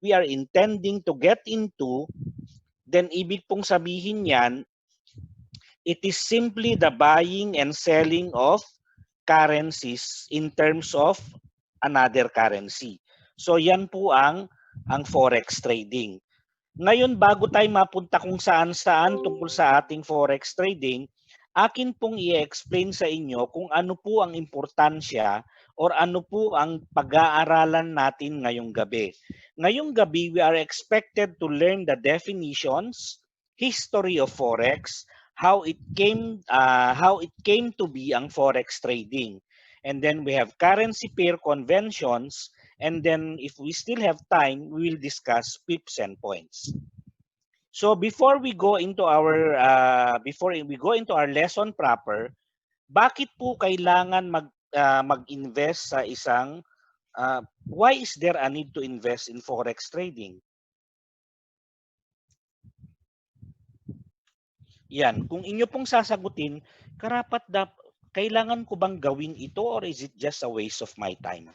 we are intending to get into, then ibig pong sabihin yan, it is simply the buying and selling of currencies in terms of another currency. So yan po ang forex trading. Ngayon, bago tayo mapunta kung saan-saan tungkol sa ating forex trading, akin pong i-explain sa inyo kung ano po ang importansya or ano po ang pag-aaralan natin ngayong gabi. Ngayong gabi, we are expected to learn the definitions, history of forex, how it came to be ang forex trading. And then we have currency pair conventions. And then if we still have time, we will discuss pips and points. So before we go into our lesson proper, bakit po kailangan mag-invest sa isang why is there a need to invest in forex trading? Yan, kung inyo pong sasagutin, kailangan ko bang gawin ito or is it just a waste of my time?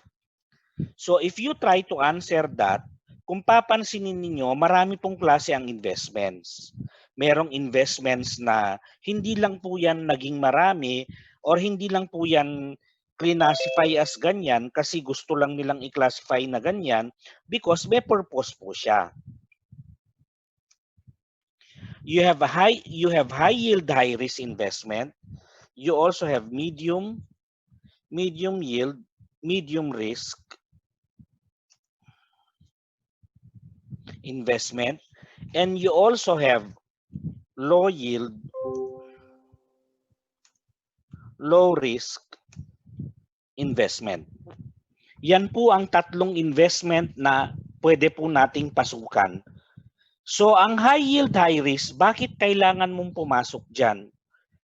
So if you try to answer that, kung papansinin ninyo, marami pong klase ang investments. Merong investments na hindi lang po yan naging marami or hindi lang po yan classify as ganyan kasi gusto lang nilang i-classify na ganyan because may purpose po siya. You have high yield, high risk investment. You also have medium yield, medium risk investment, and you also have low yield, low risk investment. Yan po ang tatlong investment na pwede po nating pasukan. So ang high yield, high risk, bakit kailangan mong pumasok dyan?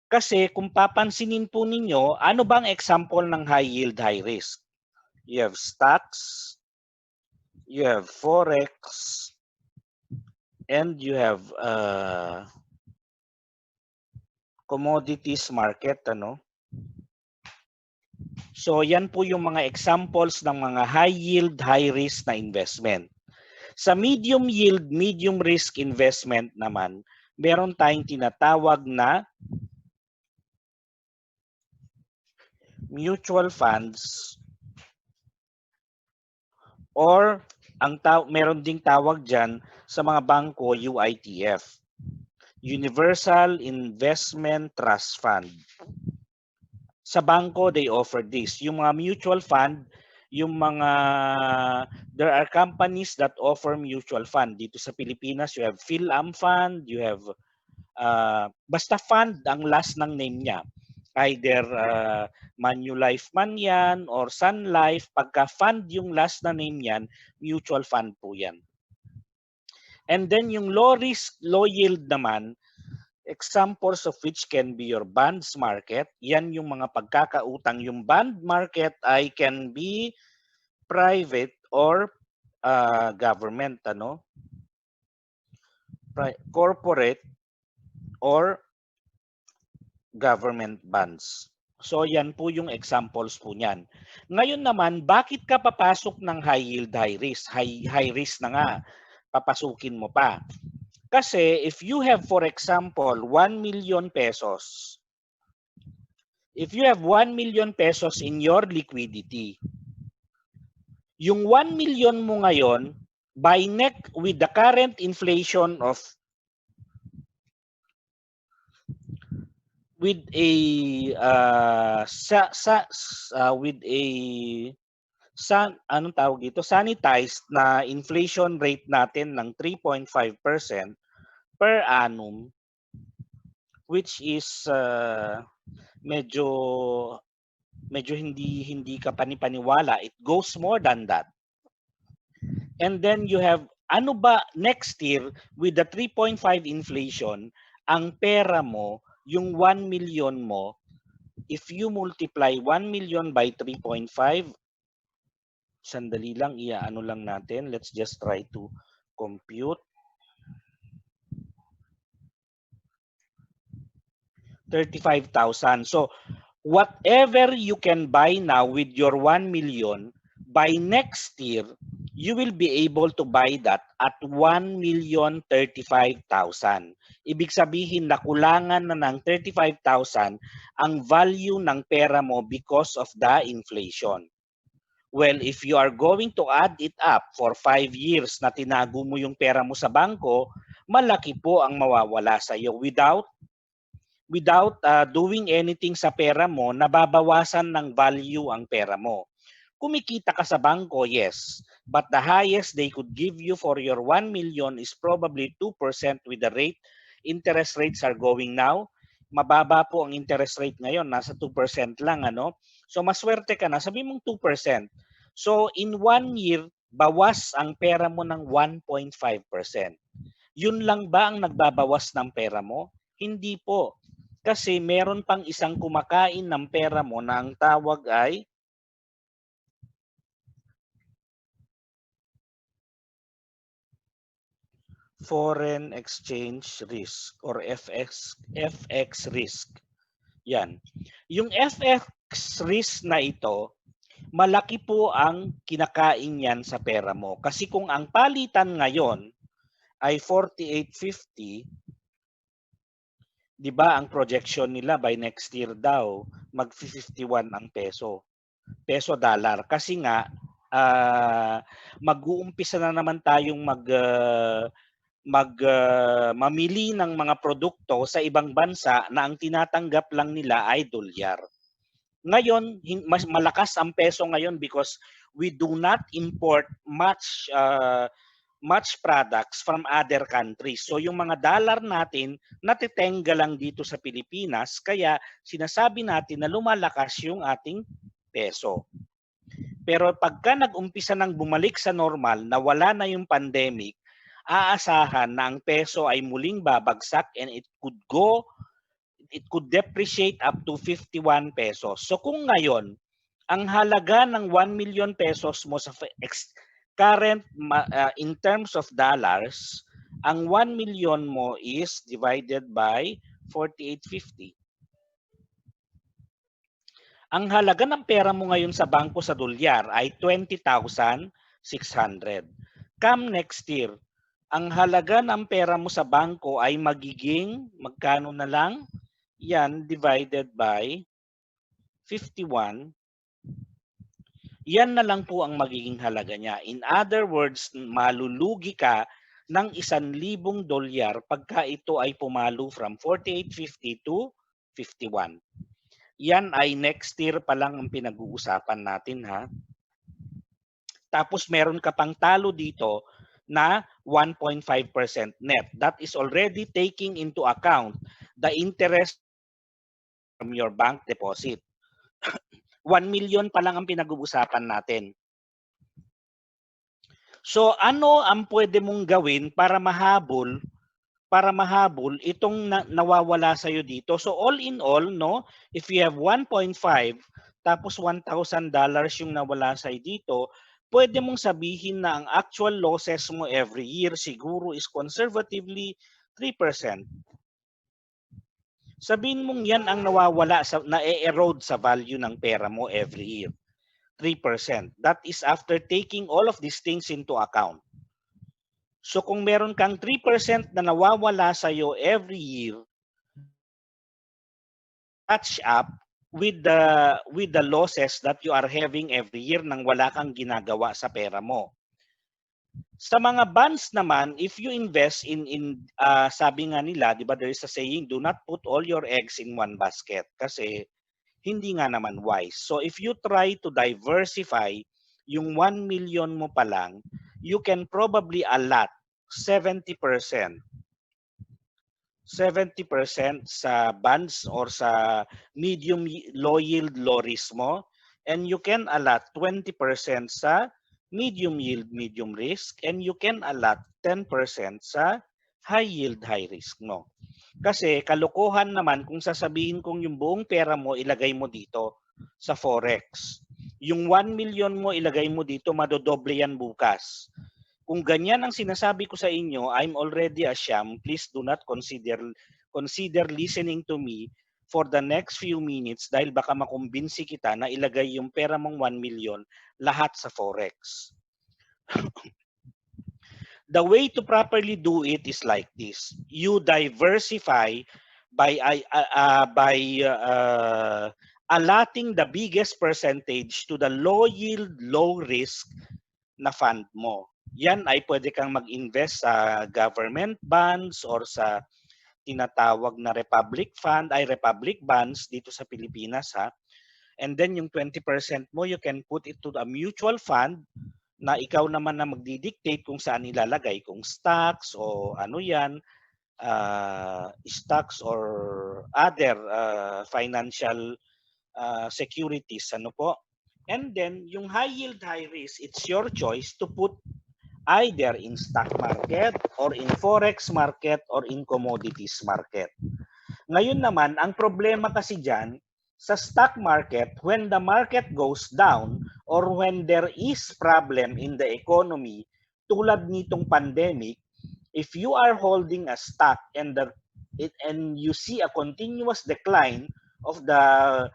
Kasi kung papansinin po ninyo, ano bang example ng high yield, high risk? You have stocks, you have forex, and you have commodities market, ano? So yan po yung mga examples ng mga high yield, high risk na investment. Sa medium yield, medium risk investment naman, meron tayong tinatawag na mutual funds or meron ding tawag dyan sa mga bangko, UITF, Universal Investment Trust Fund. Sa bangko, they offer this. Yung mga mutual fund, there are companies that offer mutual fund. Dito sa Pilipinas, you have PhilAm Fund, you have, basta fund ang last ng name niya. Either Manulife man yan or Sun Life, pagka fund yung last na name yan, mutual fund po yan. And then yung low risk, low yield naman, examples of which can be your bonds market. Yan yung mga pagkakautang. Yung bond market ay can be private or government, ano? Corporate or government bonds. So yan po yung examples po niyan. Ngayon naman, bakit ka papasok ng high yield, high risk? High risk na nga, papasukin mo pa. Kasi if you have, for example, 1 million pesos, if you have 1 million pesos in your liquidity, yung 1 million mo ngayon, with the current inflation of with a anong tawag dito, sanitized na inflation rate natin ng 3.5% per annum, which is medyo hindi ka panipaniwala. It goes more than that. And then you have, ano ba next year with the 3.5 inflation, ang pera mo, yung 1 million mo, if you multiply 1 million by 3.5, sandali lang, ano lang natin. Let's just try to compute. 35,000. So, whatever you can buy now with your 1 million, by next year, you will be able to buy that at 1,035,000. Ibig sabihin na kulangan na ng 35,000 ang value ng pera mo because of the inflation. Well, if you are going to add it up for 5 years na tinago mo yung pera mo sa bangko, malaki po ang mawawala sa iyo without doing anything sa pera mo, nababawasan ng value ang pera mo. Kumikita ka sa bangko, yes. But the highest they could give you for your 1 million is probably 2% with the rate. Interest rates are going now. Mababa po ang interest rate ngayon, nasa 2% lang. Ano? So maswerte ka na, sabi mong 2%. So in 1 year, bawas ang pera mo ng 1.5%. Yun lang ba ang nagbabawas ng pera mo? Hindi po. Kasi meron pang isang kumakain ng pera mo na ang tawag ay foreign exchange risk or FX risk. Yan. Yung FX risk na ito, malaki po ang kinakain yan sa pera mo. Kasi kung ang palitan ngayon ay 48.50, 'di ba ang projection nila by next year daw mag-51 ang peso. Peso dollar kasi nga mag-uumpisa na naman tayong mamili ng mga produkto sa ibang bansa na ang tinatanggap lang nila ay dolyar. Ngayon, mas malakas ang peso ngayon because we do not import much products from other countries. So yung mga dollar natin natitenga lang dito sa Pilipinas kaya sinasabi natin na lumalakas yung ating peso. Pero pagka nag-umpisa nang bumalik sa normal, na wala na yung pandemic, aasahan na ang peso ay muling babagsak and it could depreciate up to 51 pesos. So kung ngayon, ang halaga ng 1 million pesos mo sa current in terms of dollars, ang 1 million mo is divided by 48.50. Ang halaga ng pera mo ngayon sa bangko sa dolyar ay 20,600. Come next year, ang halaga ng pera mo sa bangko ay magiging magkano na lang? Yan divided by 51. Yan na lang po ang magiging halaga niya. In other words, malulugi ka ng 1,000 dolyar pagka ito ay pumalo from 48.50 to 51. Yan ay next year pa lang ang pinag-uusapan natin, ha. Tapos meron ka pang talo dito na 1.5% net. That is already taking into account the interest from your bank deposit. 1 million pa lang ang pinag-uusapan natin. So ano ang pwede mong gawin para mahabol itong nawawala sa iyo dito? So all in all, no, if you have 1.5 tapos $1,000 yung nawala sa iyo dito, pwede mong sabihin na ang actual losses mo every year siguro is conservatively 3%. Sabihin mong yan ang nawawala, na-erode sa value ng pera mo every year. 3%. That is after taking all of these things into account. So kung meron kang 3% na nawawala sa iyo every year, catch up with the losses that you are having every year nang wala kang ginagawa sa pera mo. Sa mga bonds naman, if you invest in sabi nga nila, 'di ba, there is a saying, do not put all your eggs in one basket kasi hindi nga naman wise. So if you try to diversify yung 1 million mo pa lang, you can probably allot 70% sa bonds or sa medium low yield low risk mo, and you can allot 20% sa medium yield medium risk, and you can allot 10% sa high yield high risk mo. Kasi kalokohan naman kung sasabihin kong yung buong pera mo ilagay mo dito sa Forex. Yung 1 million mo ilagay mo dito, madodoble yan bukas. Kung ganyan ang sinasabi ko sa inyo, I'm already a sham. Please do not consider listening to me for the next few minutes dahil baka makumbinsi kita na ilagay yung pera mong 1 million lahat sa Forex. The way to properly do it is like this. You diversify by allotting the biggest percentage to the low yield, low risk na fund mo. Yan ay pwede kang mag-invest sa government bonds or sa tinatawag na republic bonds dito sa Pilipinas ha. And then yung 20% mo, you can put it to a mutual fund na ikaw naman na magdidictate kung saan ilalagay, kung stocks o ano yan, stocks or other financial securities, ano po. And then, yung high yield, high risk, it's your choice to put either in stock market or in forex market or in commodities market. Ngayon naman, ang problema kasi dyan, sa stock market, when the market goes down or when there is problem in the economy, tulad nitong pandemic, if you are holding a stock and you see a continuous decline of the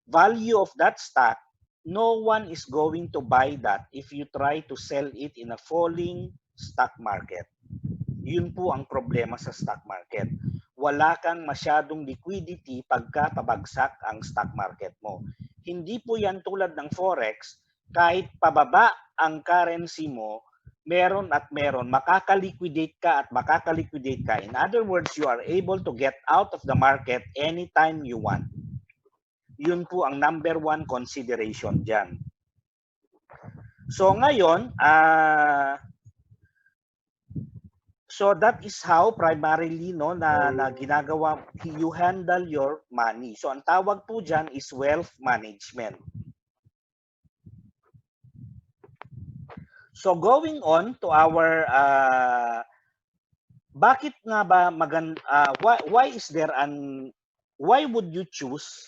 value of that stock, no one is going to buy that if you try to sell it in a falling stock market. Yun po ang problema sa stock market. Wala kang masyadong liquidity pagka pabagsak ang stock market mo. Hindi po yan tulad ng forex, kahit pababa ang currency mo, meron at meron, makaka-liquidate ka at makaka-liquidate ka. In other words, you are able to get out of the market anytime you want. Yun po ang number one consideration dyan. So ngayon, so that is how primarily no na ginagawa you handle your money. So ang tawag po diyan is wealth management. So going on to our bakit nga ba why is there why would you choose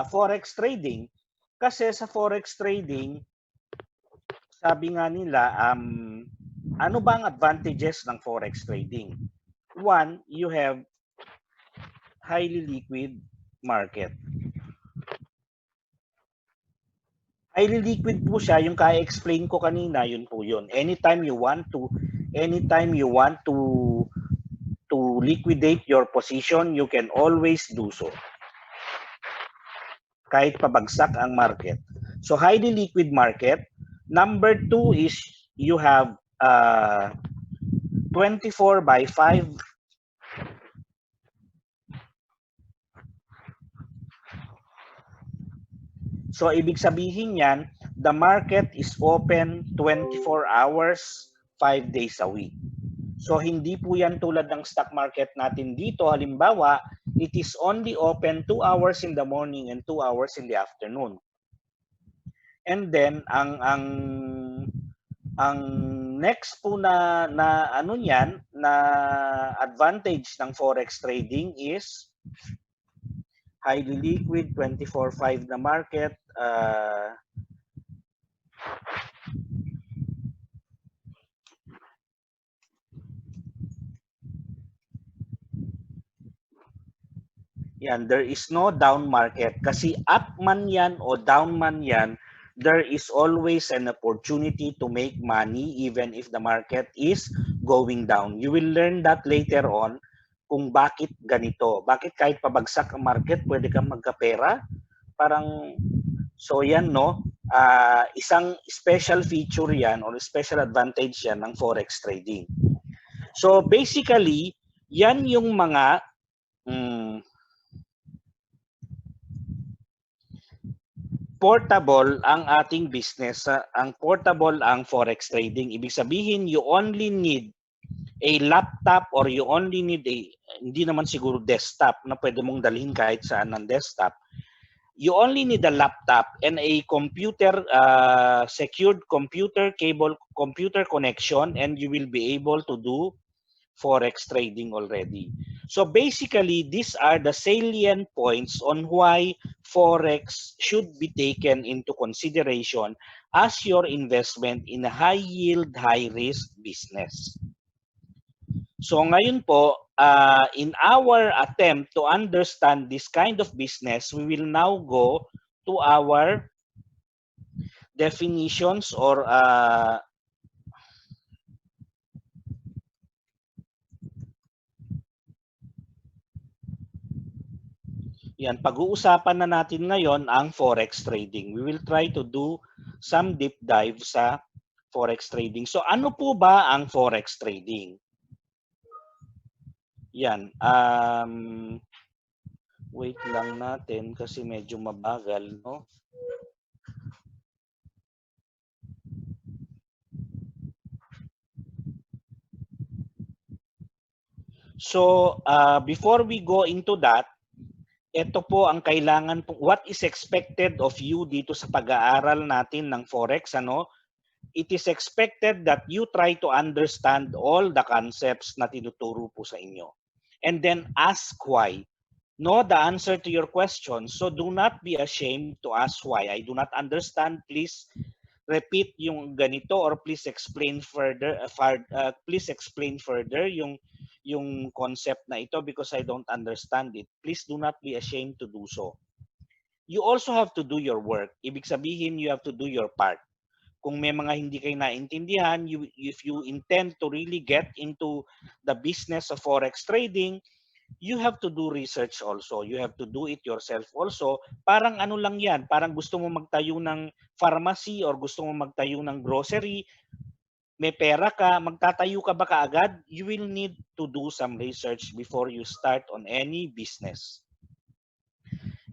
forex trading? Kasi sa forex trading, sabi nga nila ano ba ang advantages ng forex trading? One, you have highly liquid market. Highly liquid po siya, yung ka-explain ko kanina, yun po yun. Anytime you want to liquidate your position, you can always do so. Kahit pabagsak ang market. So highly liquid market. Number two is you have 24 by 5 So, ibig sabihin yan, the market is open 24 hours, 5 days a week. So, hindi po yan tulad ng stock market natin dito. Halimbawa, it is only open 2 hours in the morning and 2 hours in the afternoon. And then, ang next po na ano niyan, na advantage ng forex trading is highly liquid, 24/5 na market. Yan, there is no down market. Kasi up man yan o down man yan, there is always an opportunity to make money even if the market is going down. You will learn that later on kung bakit ganito. Bakit kahit pabagsak ang market, pwede kang magkapera? Parang, so yan no, isang special feature yan or special advantage yan ng forex trading. So basically, yan yung mga portable ang ating business. Ang portable ang forex trading. Ibig sabihin, you only need a laptop or you only need hindi naman siguro desktop na pwede mong dalhin kahit saan ng desktop. You only need a laptop and a computer, secured computer connection, and you will be able to do forex trading already. So basically, these are the salient points on why forex should be taken into consideration as your investment in a high yield, high risk business. So ngayon po, in our attempt to understand this kind of business, we will now go to our definitions or Yan, pag-uusapan na natin ngayon ang forex trading. We will try to do some deep dive sa forex trading. So ano po ba ang forex trading? Yan, wait lang natin kasi medyo mabagal, no? So, before we go into that, ito po ang kailangan po, what is expected of you dito sa pag-aaral natin ng forex, ano? It is expected that you try to understand all the concepts na tinuturo po sa inyo. And then ask why. Know the answer to your question. So do not be ashamed to ask why. I do not understand. Please repeat yung ganito or please explain further. Please explain further yung concept na ito because I don't understand it. Please do not be ashamed to do so. You also have to do your work. Ibig sabihin, you have to do your part. Kung may mga hindi kayo naintindihan, if you intend to really get into the business of forex trading, you have to do research also. You have to do it yourself also. Parang ano lang yan, parang gusto mo magtayo ng pharmacy or gusto mo magtayo ng grocery, may pera ka, magtatayo ka ba kaagad? You will need to do some research before you start on any business.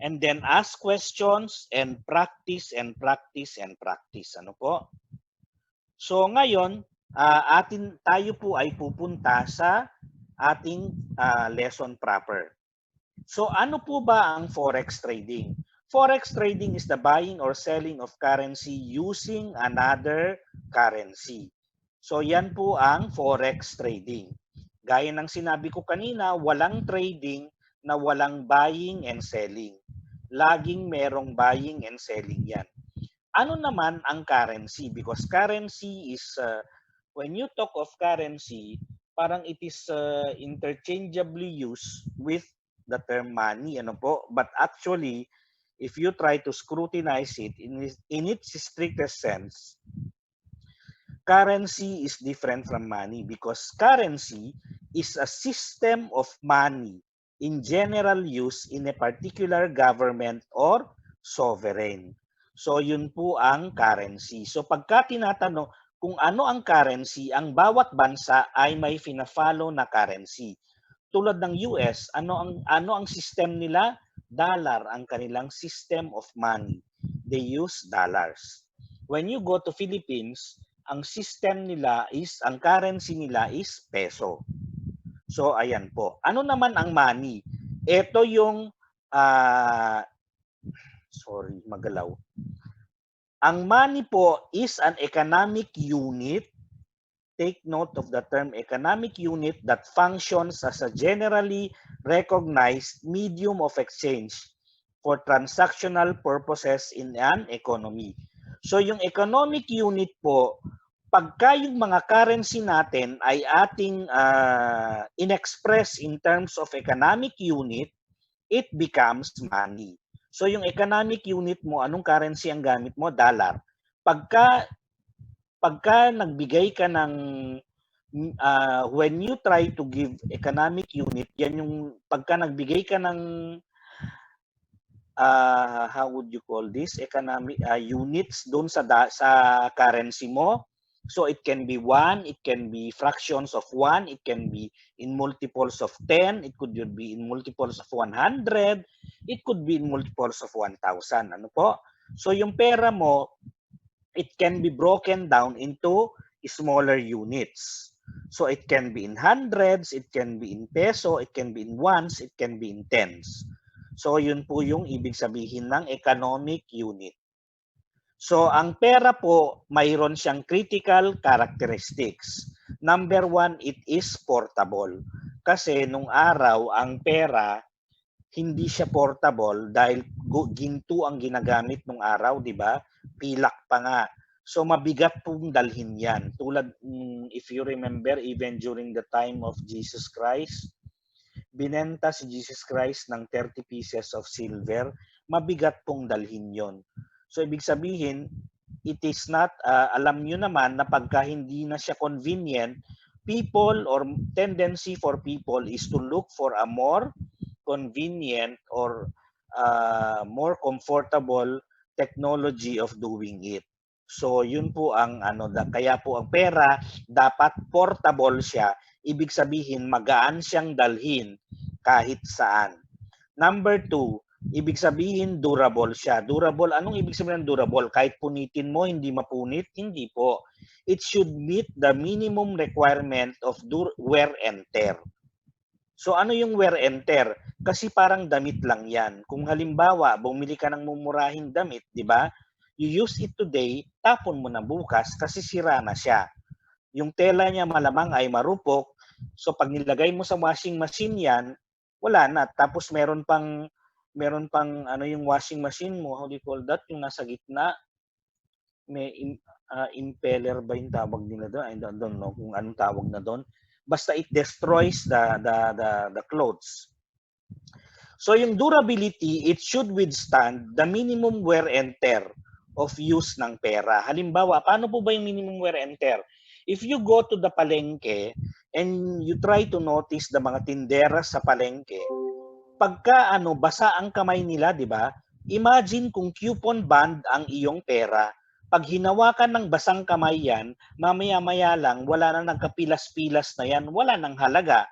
And then ask questions and practice and practice and practice. Ano po? So ngayon, tayo po ay pupunta sa ating lesson proper. So ano po ba ang forex trading? Forex trading is the buying or selling of currency using another currency. So yan po ang forex trading. Gaya ng sinabi ko kanina, walang trading na walang buying and selling. Laging merong buying and selling yan. Ano naman ang currency? Because currency is, when you talk of currency, parang it is interchangeably used with the term money, ano po? But actually, if you try to scrutinize it in its strictest sense, currency is different from money because currency is a system of money in general use in a particular government or sovereign. So yun po ang currency. So pagka tinatanong kung ano ang currency, ang bawat bansa ay may fina-follow na currency. Tulad ng US, ano ang system nila? Dollar ang kanilang system of money. They use dollars. When you go to Philippines, ang system nila is, ang currency nila is peso. So ayan po. Ano naman ang money? Ito yung sorry, magalaw. Ang money po is an economic unit. Take note of the term economic unit that functions as a generally recognized medium of exchange for transactional purposes in an economy. So yung economic unit po, pagka yung mga currency natin ay ating in-express in terms of economic unit, it becomes money. So yung economic unit mo, anong currency ang gamit mo? Dollar. Pagka nagbigay ka ng when you try to give economic unit, yan yung pagka nagbigay ka ng how would you call this? Economic units doon sa currency mo. So it can be 1, it can be fractions of 1, it can be in multiples of 10, it could be in multiples of 100, it could be in multiples of 1,000. Ano po? So yung pera mo, it can be broken down into smaller units. So it can be in hundreds, it can be in peso, it can be in ones, it can be in tens. So yun po yung ibig sabihin ng economic unit. So ang pera po, mayroon siyang critical characteristics. Number 1, it is portable. Kasi nung araw, ang pera, hindi siya portable dahil ginto ang ginagamit nung araw, di ba? Pilak pa nga. So mabigat pong dalhin yan. Tulad, if you remember, even during the time of Jesus Christ, binenta si Jesus Christ ng 30 pieces of silver, mabigat pong dalhin yon. So ibig sabihin, it is not, alam nyo naman na pagka hindi na siya convenient, people or tendency for people is to look for a more convenient or more comfortable technology of doing it. So yun po ang kaya po ang pera dapat portable siya, ibig sabihin magaan siyang dalhin kahit saan. Number 2, ibig sabihin durable siya. Durable, anong ibig sabihin ng durable? Kahit punitin mo, hindi mapunit? Hindi po. It should meet the minimum requirement of wear and tear. So ano yung wear and tear? Kasi parang damit lang yan. Kung halimbawa, bumili ka ng mumurahing damit, di ba? You use it today, tapon mo na bukas kasi sira na siya. Yung tela niya malamang ay marupok. So pag nilagay mo sa washing machine yan, wala na. Tapos meron pang yung washing machine mo, how do you call that? Yung nasa gitna, may impeller ba yung tawag nila doon? I don't know kung anong tawag na doon. Basta it destroys the clothes. So yung durability, it should withstand the minimum wear and tear of use ng pera. Halimbawa, paano po ba yung minimum wear and tear? If you go to the palengke and you try to notice the mga tindera sa palengke, pagka basa ang kamay nila, di ba? Imagine kung coupon band ang iyong pera. Pag hinawakan ng basang kamay yan, mamaya-maya lang, wala na nagkapilas-pilas na yan, wala nang halaga.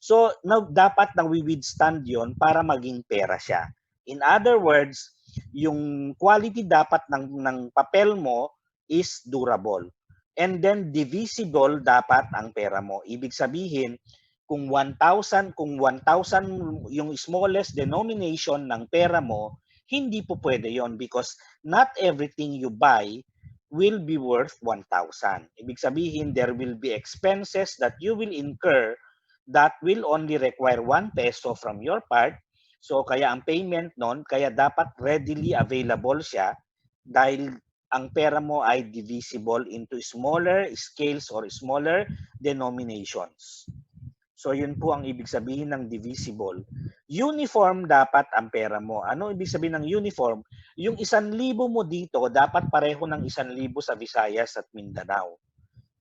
So, dapat na withstand yon para maging pera siya. In other words, yung quality dapat ng papel mo is durable. And then divisible dapat ang pera mo. Ibig sabihin, kung 1,000 yung smallest denomination ng pera mo, hindi po pwede yon because not everything you buy will be worth 1,000. Ibig sabihin, there will be expenses that you will incur that will only require 1 peso from your part. So kaya ang payment nun, kaya dapat readily available siya dahil ang pera mo ay divisible into smaller scales or smaller denominations. So yun po ang ibig sabihin ng divisible. Uniform dapat ang pera mo. Ano ibig sabihin ng uniform? Yung 1,000 mo dito, dapat pareho ng 1,000 sa Visayas at Mindanao.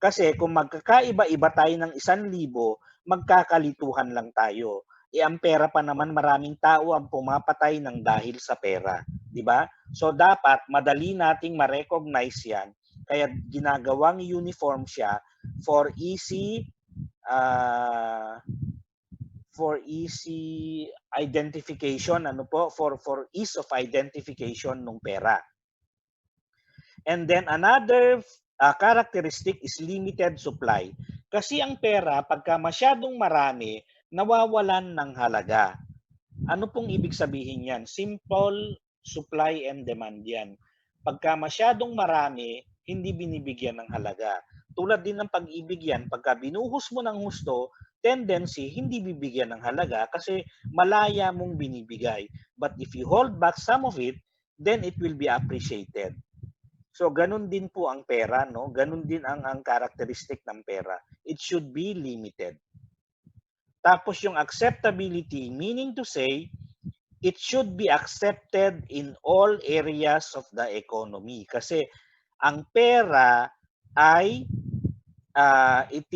Kasi kung magkakaiba-iba tayo ng 1,000, magkakalituhan lang tayo. Ang pera pa naman, maraming tao ang pumapatay ng dahil sa pera. Di ba? So dapat madali nating ma-recognize yan. Kaya ginagawang uniform siya for easy identification, for ease of identification ng pera. And then another characteristic is limited supply. Kasi ang pera, pagka masyadong marami, nawawalan ng halaga. Ano pong ibig sabihin yan? Simple supply and demand yan. Pagka masyadong marami, hindi binibigyan ng halaga. Tulad din ng pag-ibig yan, pagka binuhos mo ng husto, tendency, hindi bibigyan ng halaga kasi malaya mong binibigay. But if you hold back some of it, then it will be appreciated. So ganun din po ang pera, no? Ganun din ang characteristic ng pera. It should be limited. Tapos yung acceptability, meaning to say, it should be accepted in all areas of the economy. Kasi ang pera ay it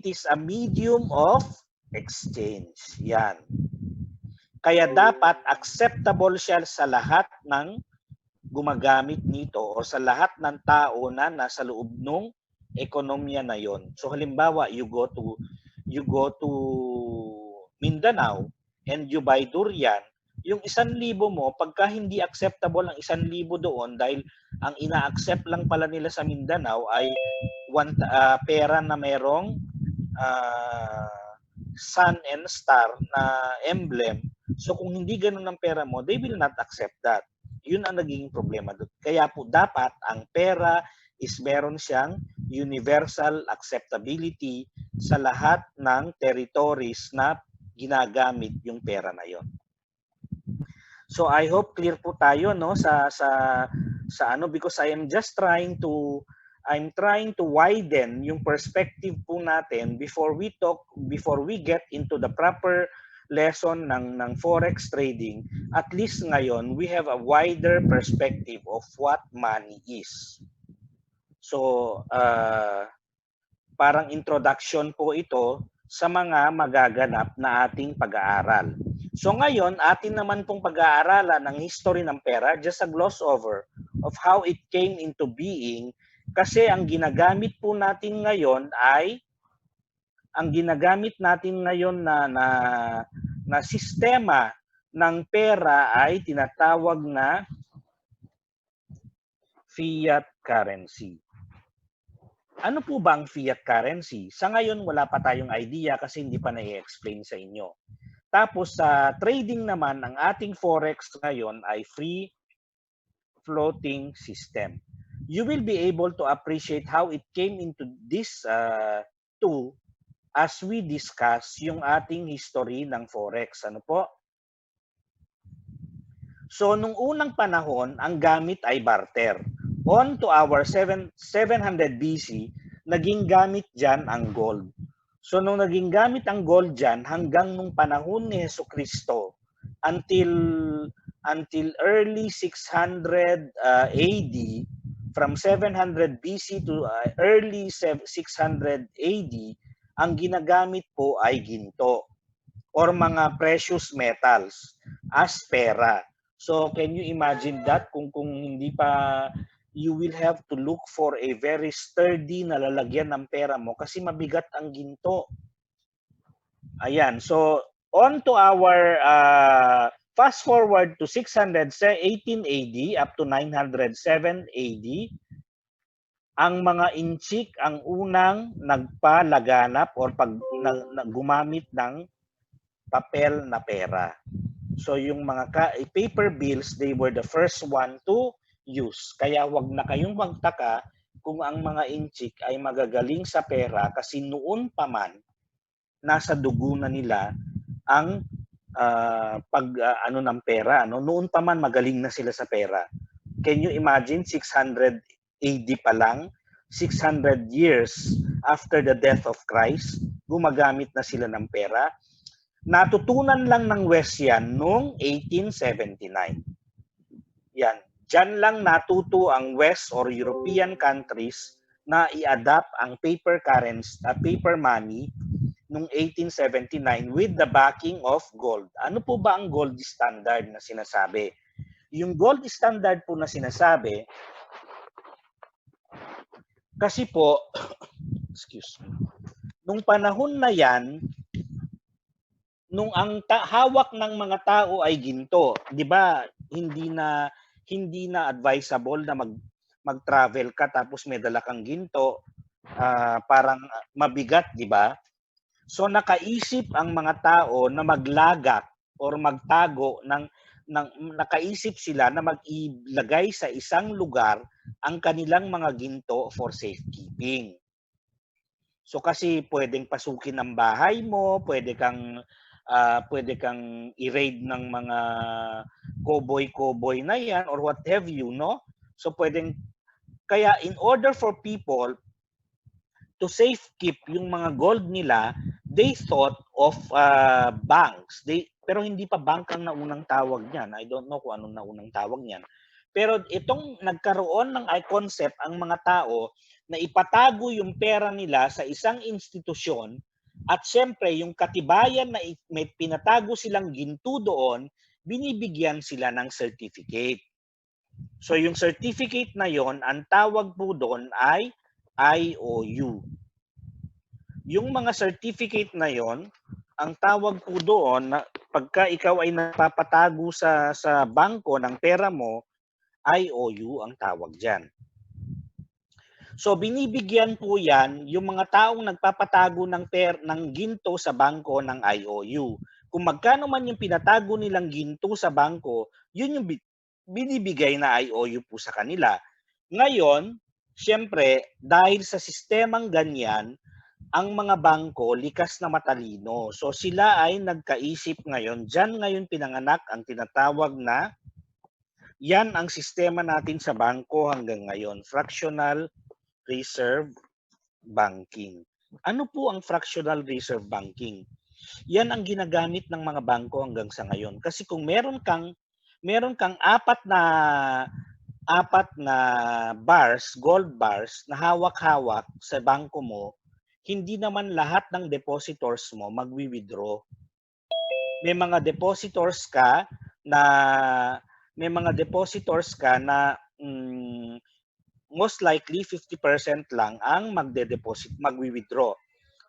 is a medium of exchange. Yan. Kaya dapat acceptable siya sa lahat ng gumagamit nito o sa lahat ng tao na nasa loob ng ekonomiya na yon. So halimbawa, you go to Mindanao and you buy durian, yung 1,000 mo, pagka hindi acceptable ang 1,000 doon dahil ang ina-accept lang pala nila sa Mindanao ay pera na merong sun and star na emblem. So kung hindi ganun ang pera mo, they will not accept that. Yun ang naging problema doon. Kaya po dapat ang pera is meron siyang universal acceptability sa lahat ng territories na ginagamit yung pera na yon. So I hope clear po tayo no sa because I am just trying to widen yung perspective po natin before we get into the proper lesson ng forex trading. At least ngayon we have a wider perspective of what money is. So parang introduction po ito sa mga magaganap na ating pag-aaral. So ngayon, atin naman pong pag-aaralan ng history ng pera, just a gloss over of how it came into being, kasi ang ginagamit po natin ngayon ay na sistema ng pera ay tinatawag na fiat currency. Ano po ba ang fiat currency? Sa ngayon, wala pa tayong idea kasi hindi pa na-explain sa inyo. Tapos sa trading naman, ang ating forex ngayon ay free floating system. You will be able to appreciate how it came into this too as we discuss yung ating history ng forex. Ano po? So, nung unang panahon, ang gamit ay barter. On to our 700 BC, naging gamit dyan ang gold. So, nung naging gamit ang gold dyan, hanggang nung panahon ni Jesucristo, until early 600 AD, from 700 BC to early 600 AD, ang ginagamit po ay ginto or mga precious metals as pera. So can you imagine that kung hindi pa, you will have to look for a very sturdy na lalagyan ng pera mo kasi mabigat ang ginto. Ayan, so on to our fast forward to 618 AD up to 907 AD, ang mga inchik ang unang nagpalaganap or gumamit ng papel na pera. So yung mga paper bills, they were the first one to use. Kaya wag na kayong magtaka kung ang mga inchik ay magagaling sa pera kasi noon pa man nasa dugo na nila ang ng pera. No? Noon pa man magaling na sila sa pera. Can you imagine 600 AD pa lang, 600 years after the death of Christ, gumagamit na sila ng pera? Natutunan lang ng West yan noong 1879. Yan. Diyan lang natuto ang West or European countries na i-adapt ang paper currency, paper money noong 1879 with the backing of gold. Ano po ba ang gold standard na sinasabi? Yung gold standard po na sinasabi, kasi po, excuse me, nung panahon na yan, nung ang hawak ng mga tao ay ginto, 'di ba? Hindi na advisable na mag-travel ka tapos may dala kang ginto, parang mabigat, 'di ba? So nakaisip ang mga tao na maglagak or magtago nakaisip sila na mag-ilagay sa isang lugar ang kanilang mga ginto for safekeeping. So kasi pwedeng pasukin ang bahay mo, pwede kang i-raid ng mga cowboy na yan or what have you, no? So kaya in order for people to safekeep yung mga gold nila, they thought of banks. Pero hindi pa bank ang naunang tawag niyan. I don't know kung anong naunang tawag niyan. Pero itong nagkaroon ng concept ang mga tao na ipatago yung pera nila sa isang institusyon. At syempre, yung katibayan na may pinatago silang ginto doon, binibigyan sila ng certificate. So yung certificate na yon, ang tawag po doon ay IOU. Yung mga certificate na yon, ang tawag po doon, na pagka ikaw ay napapatago sa bangko ng pera mo, IOU ang tawag dyan. So binibigyan po yan yung mga taong nagpapatago ng ginto sa bangko ng IOU. Kung magkano man yung pinatago nilang ginto sa bangko, yun yung binibigay na IOU po sa kanila. Ngayon, syempre, dahil sa sistemang ganyan, ang mga bangko likas na matalino. So sila ay nagkaisip ngayon, dyan ngayon pinanganak ang tinatawag na, yan ang sistema natin sa bangko hanggang ngayon, fractional reserve banking. Ano po ang fractional reserve banking? Yan ang ginagamit ng mga bangko hanggang sa ngayon. Kasi kung meron kang apat na bars, gold bars na hawak-hawak sa bangko mo, hindi naman lahat ng depositors mo magwi-withdraw. may mga depositors ka na most likely 50% lang ang magde-deposit, magwi-withdraw.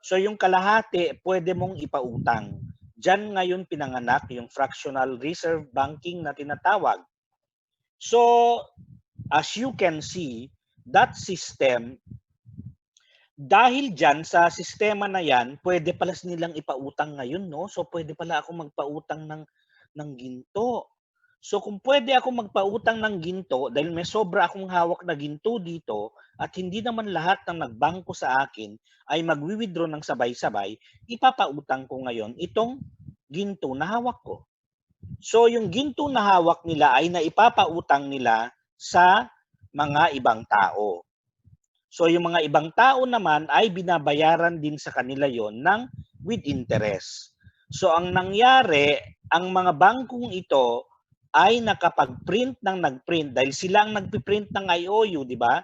So yung kalahati pwede mong ipautang. Diyan ngayon pinanganak yung fractional reserve banking na tinatawag. So as you can see, that system, dahil dyan sa sistema na yan, pwede pala nilang ipautang ngayon, no? So pwede pala ako magpautang ng ginto. So kung pwede ako magpautang ng ginto dahil may sobra akong hawak na ginto dito at hindi naman lahat ng nagbangko sa akin ay magwi-withdraw ng sabay-sabay, ipapautang ko ngayon itong ginto na hawak ko. So yung ginto na hawak nila ay naipapautang nila sa mga ibang tao. So yung mga ibang tao naman ay binabayaran din sa kanila yon ng with interest. So ang nangyari, ang mga bangkong ito ay nakapag-print ng nag-print dahil sila ang nagpiprint ng IOU, di ba?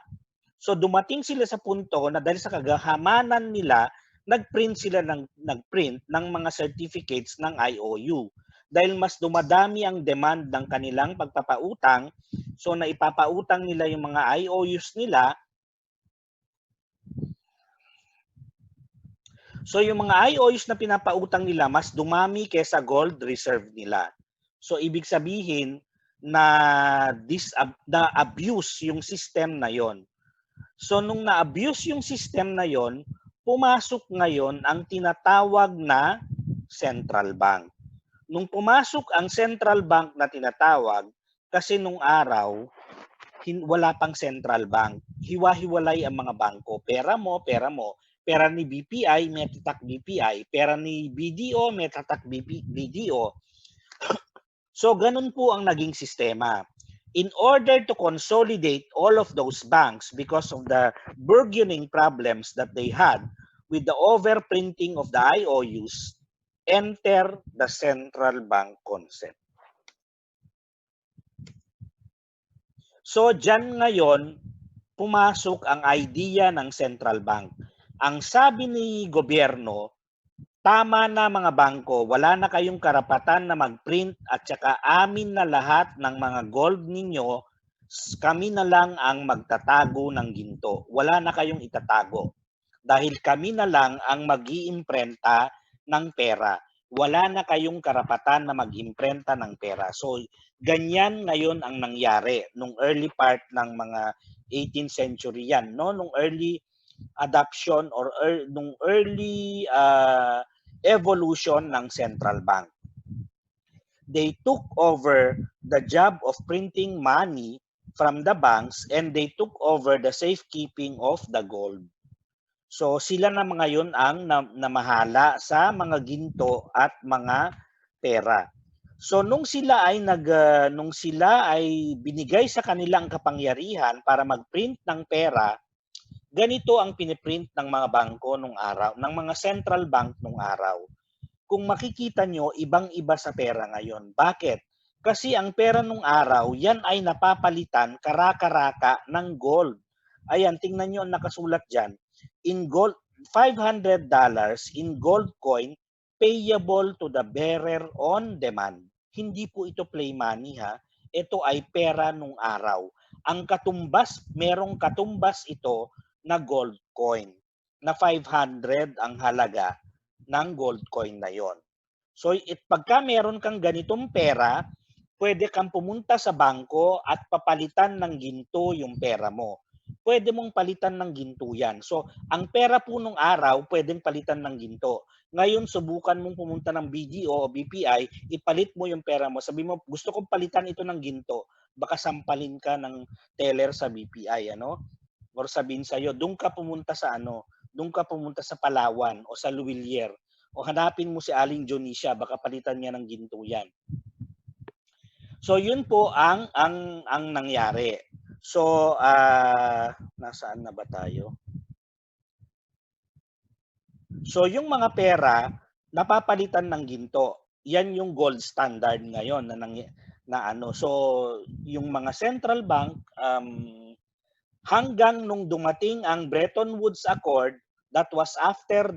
So dumating sila sa punto na dahil sa kagahamanan nila, nag-print sila nag-print ng mga certificates ng IOU. Dahil mas dumadami ang demand ng kanilang pagpapautang, so naipapautang nila yung mga IOUs nila. So yung mga IOUs na pinapautang nila mas dumami kaysa gold reserve nila. So ibig sabihin na na-abuse yung system na yon. So nung na-abuse yung system na yon, pumasok ngayon ang tinatawag na central bank. Nung pumasok ang central bank na tinatawag, kasi nung araw, wala pang central bank. Hiwa-hiwalay ang mga bangko. Pera mo. Pera ni BPI, may tatak BPI. Pera ni BDO, may tatak BDO. So, ganun po ang naging sistema. In order to consolidate all of those banks because of the burgeoning problems that they had with the overprinting of the IOUs, enter the central bank concept. So, dyan ngayon, pumasok ang idea ng central bank. Ang sabi ni gobyerno, tama na mga bangko, wala na kayong karapatan na mag-print at saka amin na lahat ng mga gold ninyo, kami na lang ang magtatago ng ginto. Wala na kayong itatago. Dahil kami na lang ang mag-iimprenta ng pera. Wala na kayong karapatan na mag-imprenta ng pera. So, ganyan ngayon ang nangyari nung early part ng mga 18th century yan, no? Nung early adoption or nung early evolution ng central bank. They took over the job of printing money from the banks and they took over the safekeeping of the gold. So sila na mga yun ang namahala sa mga ginto at mga pera. So nung sila ay binigay sa kanilang kapangyarihan para mag-print ng pera, ganito ang piniprint ng mga bangko nung araw, ng mga central bank nung araw. Kung makikita nyo, ibang-iba sa pera ngayon. Bakit? Kasi ang pera nung araw, yan ay napapalitan karaka-raka ng gold. Ayan, tingnan nyo ang nakasulat dyan. In gold, $500 in gold coin payable to the bearer on demand. Hindi po ito play money ha. Ito ay pera nung araw. Ang katumbas, merong katumbas ito na gold coin na 500 ang halaga ng gold coin na yon. So pagka meron kang ganitong pera, pwede kang pumunta sa bangko at papalitan ng ginto yung pera mo. Pwede mong palitan ng ginto yan. So, ang pera po nung araw, pwedeng palitan ng ginto. Ngayon, subukan mong pumunta ng BDO o BPI, ipalit mo yung pera mo. Sabi mo, gusto kong palitan ito ng ginto. Baka sampalin ka ng teller sa BPI, ano? Or sabihin sa'yo, doon ka pumunta sa Palawan o sa Luwilier o hanapin mo si Aling Dionisia, baka palitan niya ng ginto yan. So yun po ang nangyari. So nasaan na ba tayo? So yung mga pera napapalitan ng ginto. Yan yung gold standard ngayon na ano. So yung mga central bank hanggang nung dumating ang Bretton Woods Accord, that was after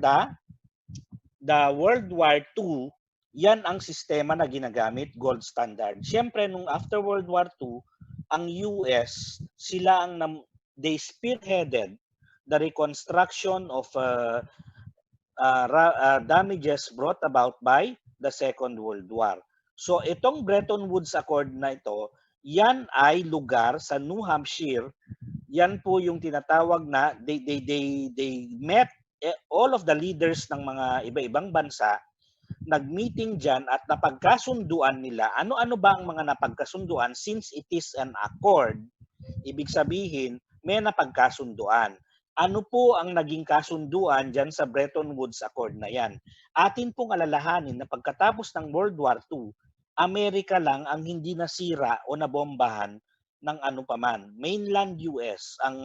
the World War II, Yan ang sistema na ginagamit, gold standard. Siyempre, nung after World War II, ang US, sila ang they spearheaded the reconstruction of damages brought about by the Second World War. So itong Bretton Woods Accord na ito, yan ay lugar sa New Hampshire. Yan po yung tinatawag na they met all of the leaders ng mga iba-ibang bansa, nag-meeting dyan at napagkasunduan nila. Ano-ano ba ang mga napagkasunduan? Since it is an accord, ibig sabihin may napagkasunduan. Ano po ang naging kasunduan dyan sa Bretton Woods Accord na yan? Atin pong alalahanin na pagkatapos ng World War II, Amerika lang ang hindi nasira o nabombahan ng ano paman. Mainland US, ang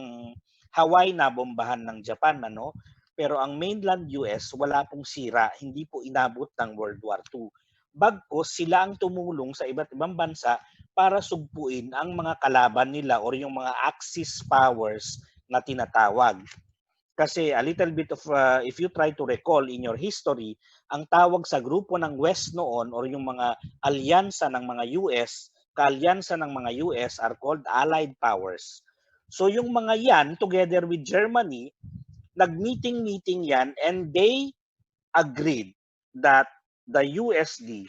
Hawaii nabombahan ng Japan, ano? Pero ang mainland US, wala pong sira, hindi po inabot ng World War II. Bagkus sila ang tumulong sa iba't ibang bansa para sugpuin ang mga kalaban nila or yung mga Axis powers na tinatawag. Kasi a little bit of, if you try to recall in your history, ang tawag sa grupo ng West noon or yung mga alyansa ng mga US, kaalyansa ng mga US are called Allied Powers. So yung mga yan, together with Germany, nag-meeting yan and they agreed that the USD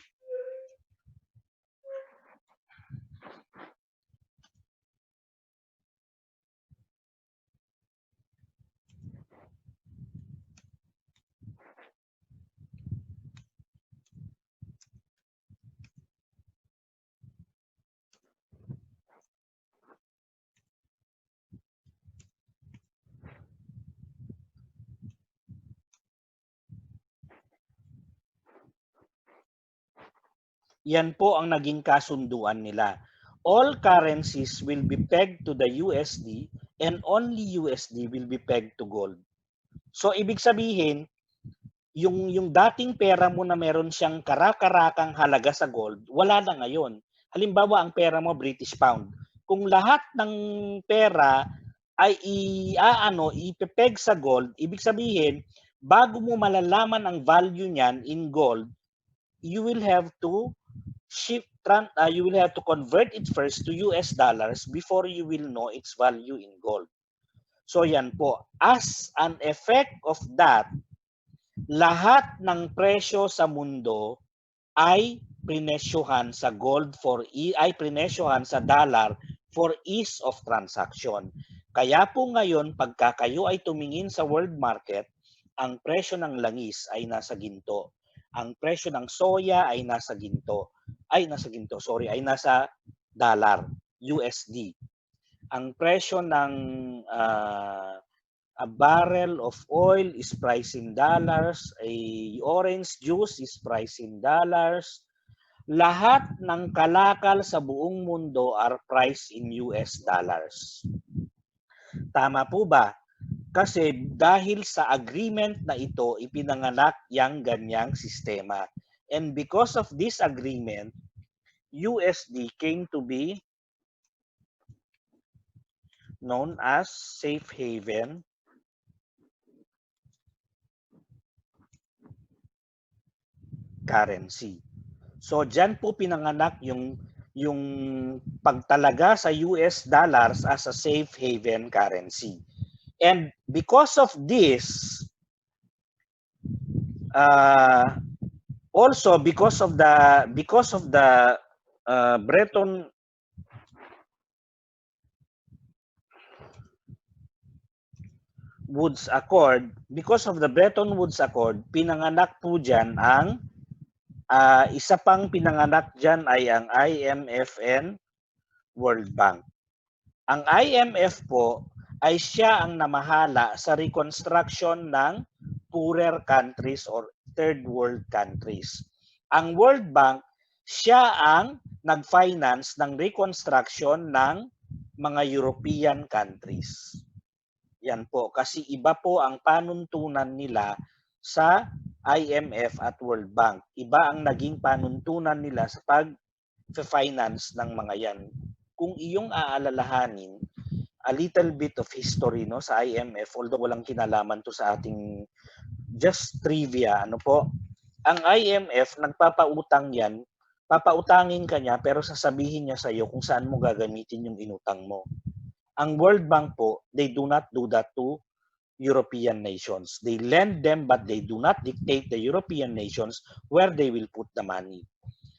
yan po ang naging kasunduan nila. All currencies will be pegged to the USD and only USD will be pegged to gold. So ibig sabihin, yung dating pera mo na meron siyang karakarakang halaga sa gold, wala na ngayon. Halimbawa, ang pera mo British pound. Kung lahat ng pera ay ipepeg sa gold, ibig sabihin, bago mo malalaman ang value niyan in gold, you will have to you will have to convert it first to US dollars before you will know its value in gold. So yan po. As an effect of that, lahat ng presyo sa mundo ay prinesyohan sa gold ay prinesyohan sa dollar for ease of transaction. Kaya po ngayon, pagka kayo ay tumingin sa world market, ang presyo ng langis ay nasa ginto. Ang presyo ng soya ay nasa dollar, USD. Ang presyo ng a barrel of oil is priced in dollars, a orange juice is priced in dollars. Lahat ng kalakal sa buong mundo are priced in US dollars. Tama po ba? Kasi dahil sa agreement na ito, ipinanganak yang ganyang sistema. And because of this agreement, USD came to be known as safe haven currency. So diyan po pinanganak yung pagtalaga sa US dollars as a safe haven currency. And because of this, also because of the Bretton Woods Accord, pinanganak po dyan ang isa pang pinanganak dyan ay ang IMF and World Bank. Ang IMF po ay siya ang namahala sa reconstruction ng poorer countries or third world countries. Ang World Bank, siya ang nag-finance ng reconstruction ng mga European countries. Yan po, kasi iba po ang panuntunan nila sa IMF at World Bank. Iba ang naging panuntunan nila sa pag-finance ng mga yan. Kung iyong aalalahanin, a little bit of history no sa IMF, although walang kinalaman to sa ating just trivia, ano po, ang IMF, nagpapautang yan, papautangin ka niya, pero sasabihin niya sa'yo kung saan mo gagamitin yung inutang mo. Ang World Bank po, they do not do that to European nations. They lend them, but they do not dictate the European nations where they will put the money.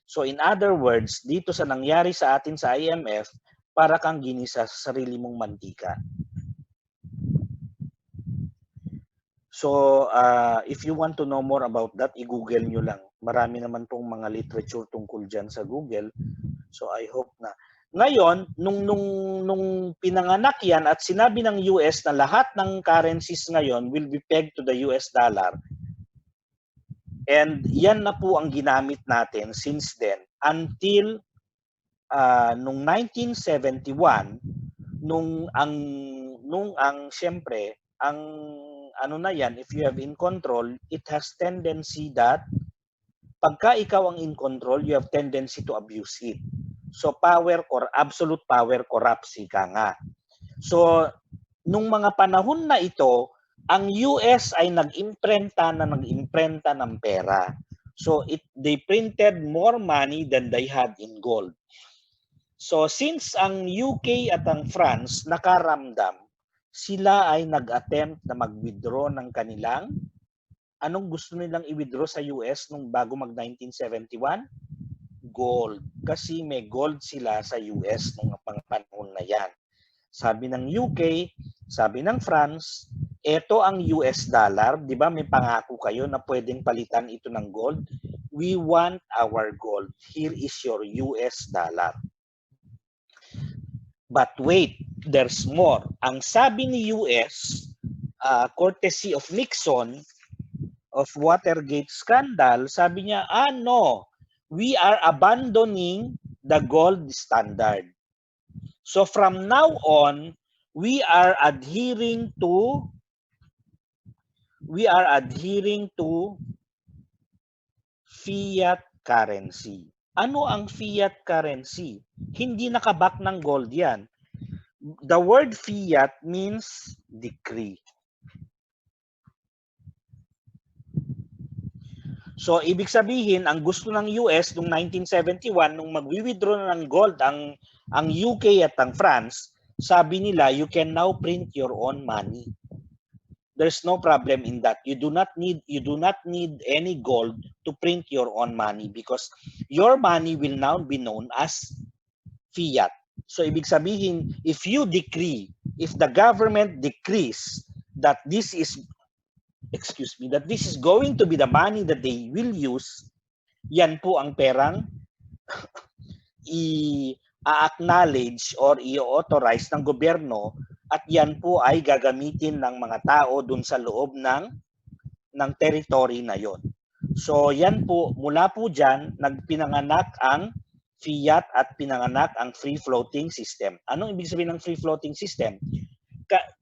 So in other words, dito sa nangyari sa atin sa IMF, para kang ginisa sa sarili mong mantika. So if you want to know more about that, i-google nyo lang. Marami naman pong mga literature tungkol dyan sa Google. So I hope na. Ngayon, nung pinanganak yan at sinabi ng US na lahat ng currencies ngayon will be pegged to the US dollar, and yan na po ang ginamit natin since then until nung 1971, nung syempre, ang ano na yan, if you have in control, it has tendency that pagka ikaw ang in control, you have tendency to abuse it. So absolute power corrupts ka nga. So nung mga panahon na ito, ang US ay nag-imprenta ng pera. So they printed more money than they had in gold. So since ang UK at ang France nakaramdam, sila ay nag-attempt na mag-withdraw ng kanilang, anong gusto nilang i-withdraw sa US nung bago mag-1971? Gold. Kasi may gold sila sa US nung panahon na yan. Sabi ng UK, sabi ng France, eto ang US dollar, di ba may pangako kayo na pwedeng palitan ito ng gold? We want our gold. Here is your US dollar. But wait, there's more. Ang sabi ni US, courtesy of Nixon, of Watergate scandal, sabi niya, no, we are abandoning the gold standard. So from now on, we are adhering to fiat currency. Ano ang fiat currency? Hindi nakaback ng gold yan. The word fiat means decree. So, ibig sabihin, ang gusto ng US noong 1971, nung mag-withdraw na ng gold ang UK at ang France, sabi nila, you can now print your own money. There's no problem in that. You do not need any gold to print your own money because your money will now be known as fiat. So ibig sabihin, if the government decrees that this is going to be the money that they will use, yan po ang perang i-acknowledge or i-authorize ng gobyerno, at yan po ay gagamitin ng mga tao dun sa loob ng territory na yon. So yan po, mula po dyan, nagpinanganak ang fiat at pinanganak ang free-floating system. Anong ibig sabihin ng free-floating system?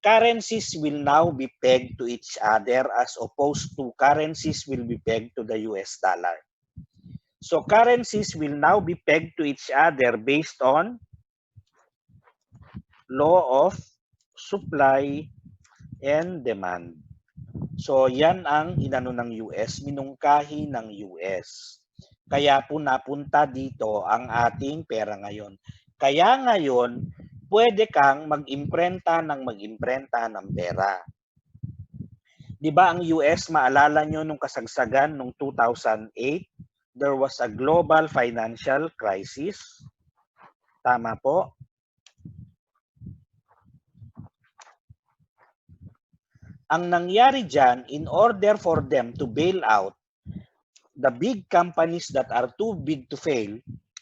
Currencies will now be pegged to each other as opposed to currencies will be pegged to the US dollar. So currencies will now be pegged to each other based on law of supply and demand. So yan ang inano ng US, minungkahi ng US. Kaya po napunta dito ang ating pera ngayon. Kaya ngayon, pwede kang mag-imprenta ng pera. Di ba ang US, maalala nyo nung kasagsagan nung 2008, there was a global financial crisis. Tama po? Ang nangyari dyan, in order for them to bail out the big companies that are too big to fail,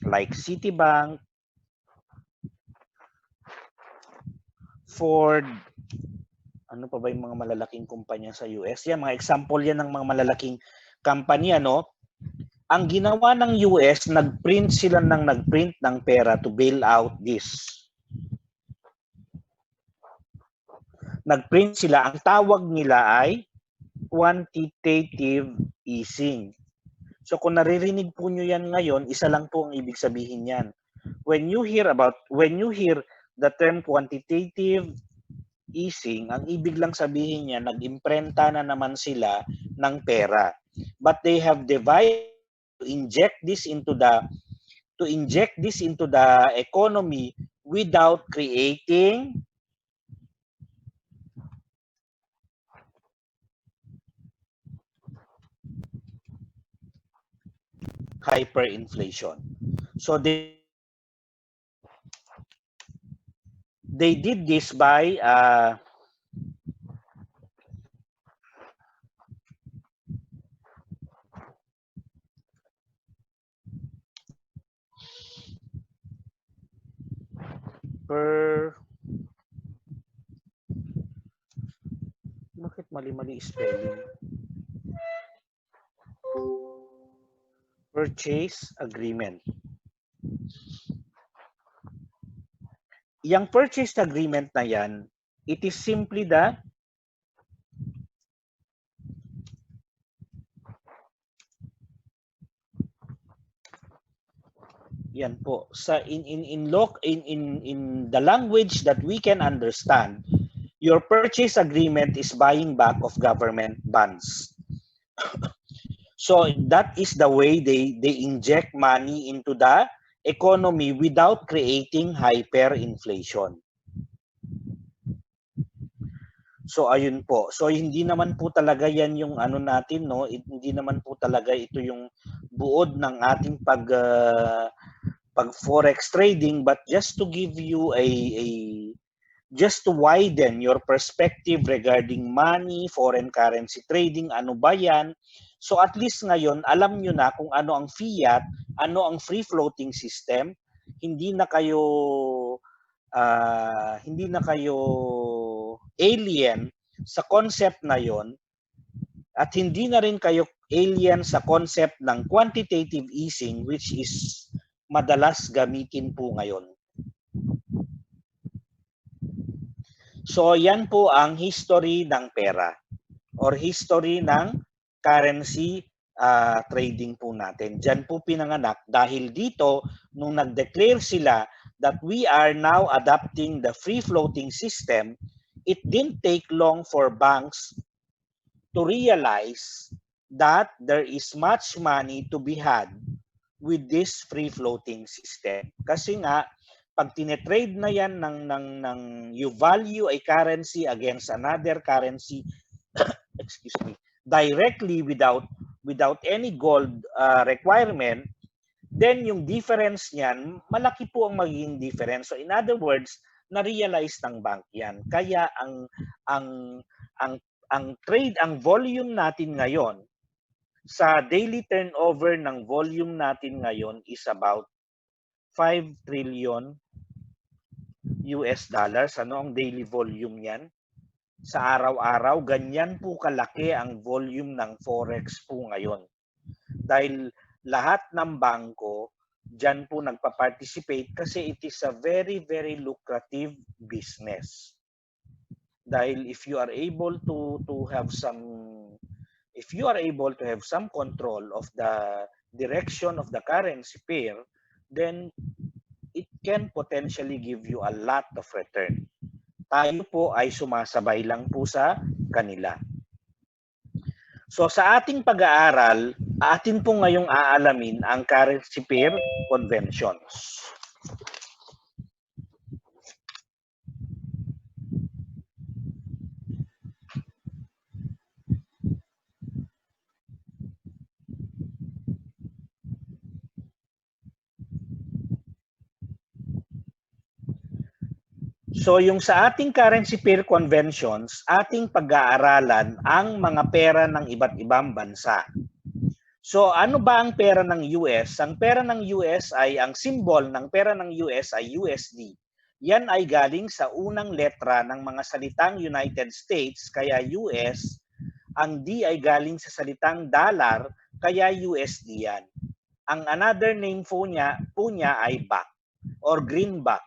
like Citibank, Ford, ano pa ba yung mga malalaking kumpanya sa US? Yan, mga example yan ng mga malalaking company, ano? Ang ginawa ng US, nagprint ng pera to bail out this. Nagprint sila, ang tawag nila ay quantitative easing. So kung naririnig po nyo yan ngayon, isa lang po ang ibig sabihin yan. When you hear the term quantitative easing, ang ibig lang sabihin niya, nag-imprenta na naman sila ng pera. but they have divided to inject this into the economy without creating hyperinflation. So they did this by bakit mali-mali spelling? Purchase agreement. Yung purchase agreement na yan, it is simply the yan po sa in the language that we can understand, your purchase agreement is buying back of government bonds. So that is the way they inject money into the economy without creating hyperinflation. So ayun po. So hindi naman po talaga yan yung ano natin, no? Hindi naman po talaga ito yung buod ng ating pag forex trading, but just to give you just to widen your perspective regarding money, foreign currency trading, ano ba yan? So at least ngayon, alam nyo na kung ano ang fiat, ano ang free floating system, hindi na kayo alien sa concept na yon, at hindi na rin kayo alien sa concept ng quantitative easing, which is madalas gamitin po ngayon. So yan po ang history ng pera or history ng currency trading po natin. Diyan po pinanganak dahil dito nung nag-declare sila that we are now adopting the free floating system, it didn't take long for banks to realize that there is much money to be had with this free floating system. Kasi nga pag tinetrade na yan ng you value a currency against another currency excuse me, directly without any gold requirement, then yung difference niyan, malaki po ang magiging difference. So in other words, na-realize ng bank yan. Kaya ang trade, ang volume natin ngayon, sa daily turnover ng volume natin ngayon is about 5 trillion US dollars. Ano ang daily volume yan? Sa araw-araw, ganyan po kalaki ang volume ng forex po ngayon. Dahil lahat ng bangko, dyan po nagpa-participate kasi it is a very, very lucrative business. Dahil if you are able to have some control of the direction of the currency pair, then it can potentially give you a lot of return. Tayo po ay sumasabay lang po sa kanila. So sa ating pag-aaral, atin po ngayong aalamin ang currency pair conventions. So yung sa ating currency pair conventions, ating pag-aaralan ang mga pera ng iba't ibang bansa. So ano ba ang pera ng US? Ang pera ng US ay, ang symbol ng pera ng US ay USD. Yan ay galing sa unang letra ng mga salitang United States, kaya US. Ang D ay galing sa salitang dollar, kaya USD yan. Ang another name po niya ay baht or greenback.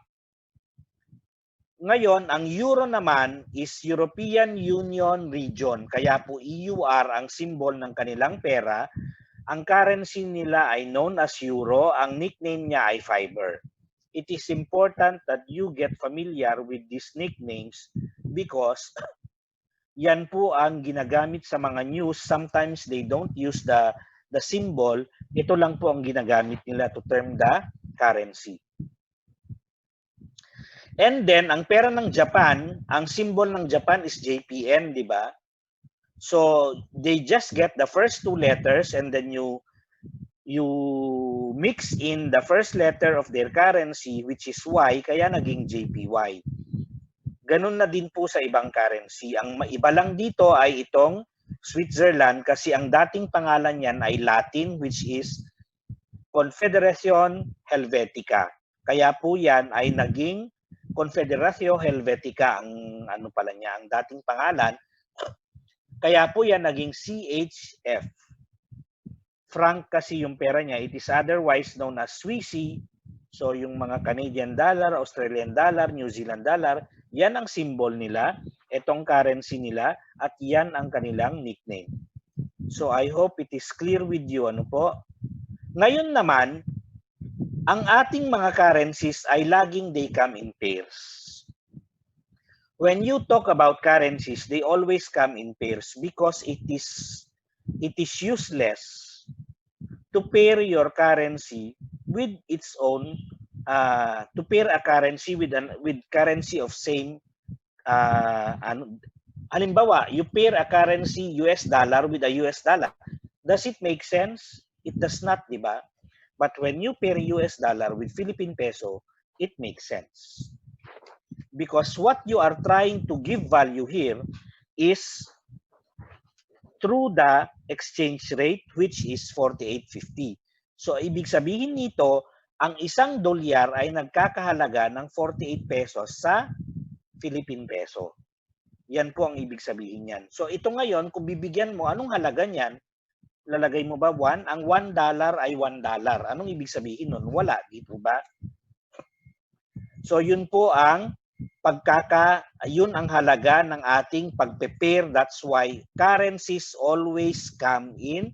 Ngayon, ang euro naman is European Union Region. Kaya po EUR ang symbol ng kanilang pera. Ang currency nila ay known as euro. Ang nickname niya ay fiber. It is important that you get familiar with these nicknames because Yan po ang ginagamit sa mga news. Sometimes they don't use the symbol. Ito lang po ang ginagamit nila to term the currency. And then, ang pera ng Japan, ang symbol ng Japan is JPN, di ba? So, they just get the first two letters and then you mix in the first letter of their currency, which is Y, kaya naging JPY. Ganun na din po sa ibang currency. Ang maiba lang dito ay itong Switzerland kasi ang dating pangalan niyan ay Latin, which is Confederación Helvetica. Kaya po yan ay naging Confederatio Helvetica ang ano pala niya, ang dating pangalan. Kaya po yan naging CHF. Franc kasi yung pera niya, it is otherwise known as Swissy. So yung mga Canadian dollar, Australian dollar, New Zealand dollar, yan ang symbol nila, itong currency nila, at yan ang kanilang nickname. So I hope it is clear with you. Ano po? Ngayon naman, ang ating mga currencies ay laging they come in pairs. When you talk about currencies, they always come in pairs because it is useless to pair your currency with its own to pair a currency with currency of same halimbawa, you pair a currency US dollar with a US dollar. Does it make sense? It does not, di ba? But when you pair US dollar with Philippine peso, it makes sense. Because what you are trying to give value here is through the exchange rate, which is 48.50. So, ibig sabihin nito, ang isang dolyar ay nagkakahalaga ng 48 pesos sa Philippine peso. Yan po ang ibig sabihin niyan. So, ito ngayon, kung bibigyan mo, anong halaga niyan? Lalagay mo ba 1? Ang $1 ay $1. Anong ibig sabihin nun? Wala, dito ba? So, yun po ang yun ang halaga ng ating pagpe-pair. That's why currencies always come in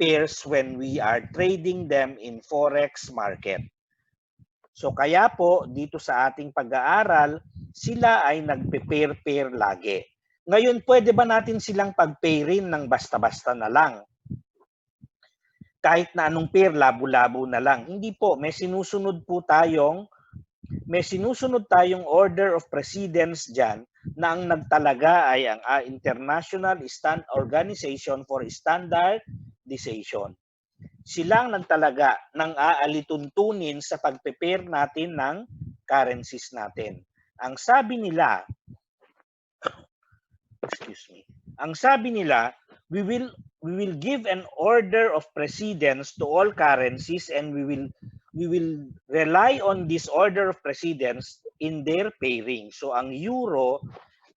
pairs when we are trading them in forex market. So kaya po dito sa ating pag-aaral, sila ay nagpe-pair-pair lagi. Ngayon, pwede ba natin silang pag-pairin ng basta-basta na lang? Kahit na anong pair, labo-labo na lang. Hindi po, may sinusunod tayong order of precedence dyan na ang nagtalaga ay ang International Organization for Standardization. Silang nagtalaga ng aalituntunin sa pagpe-pair natin ng currencies natin. Ang sabi nila, we will give an order of precedence to all currencies and we will rely on this order of precedence in their pairing. So ang euro,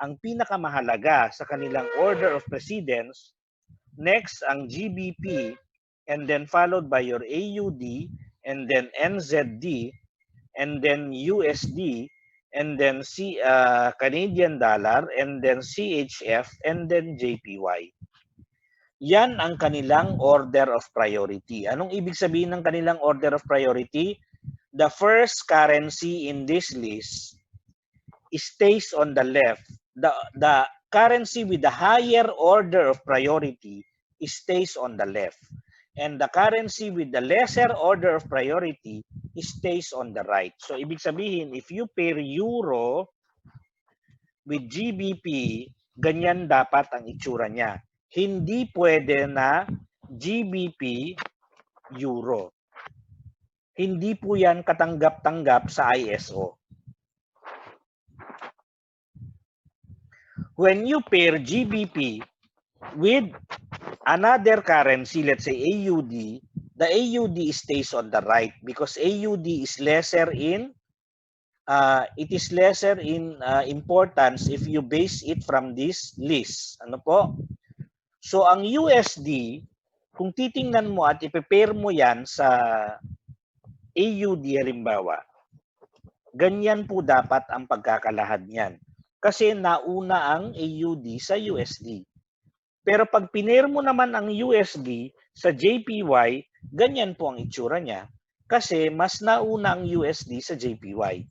ang pinakamahalaga sa kanilang order of precedence, next ang GBP, and then followed by your AUD, and then NZD, and then USD, and then Canadian dollar, and then CHF, and then JPY. Yan ang kanilang order of priority. Anong ibig sabihin ng kanilang order of priority? The first currency in this list stays on the left. The currency with the higher order of priority stays on the left. And the currency with the lesser order of priority stays on the right. So, ibig sabihin, if you pair euro with GBP, ganyan dapat ang itsura niya. Hindi pwede na GBP euro. Hindi po yan katanggap-tanggap sa ISO. When you pair GBP with another currency, let's say AUD, the AUD stays on the right because AUD is lesser in importance if you base it from this list. Ano po? So ang USD, kung titingnan mo at i-pair mo yan sa AUD halimbawa, ganyan po dapat ang pagkakalahad niyan. Kasi nauna ang AUD sa USD. Pero pag pinair mo naman ang USD sa JPY, ganyan po ang itsura niya. Kasi mas nauna ang USD sa JPY.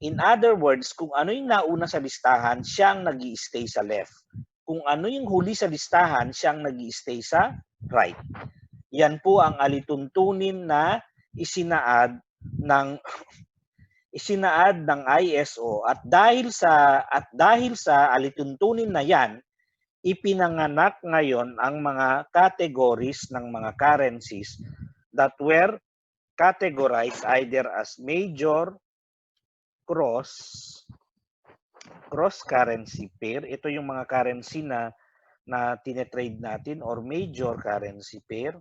In other words, kung ano yung nauna sa listahan, siya ang nag-i-stay sa left. kung ano yung huli sa listahan, siyang nag-i-stay sa right. Yan po ang alituntunin na isinaad ng ISO at dahil sa alituntunin na yan, ipinanganak ngayon ang mga categories ng mga currencies that were categorized either as major, cross currency pair. Ito yung mga currency na tinetrade natin, or major currency pair,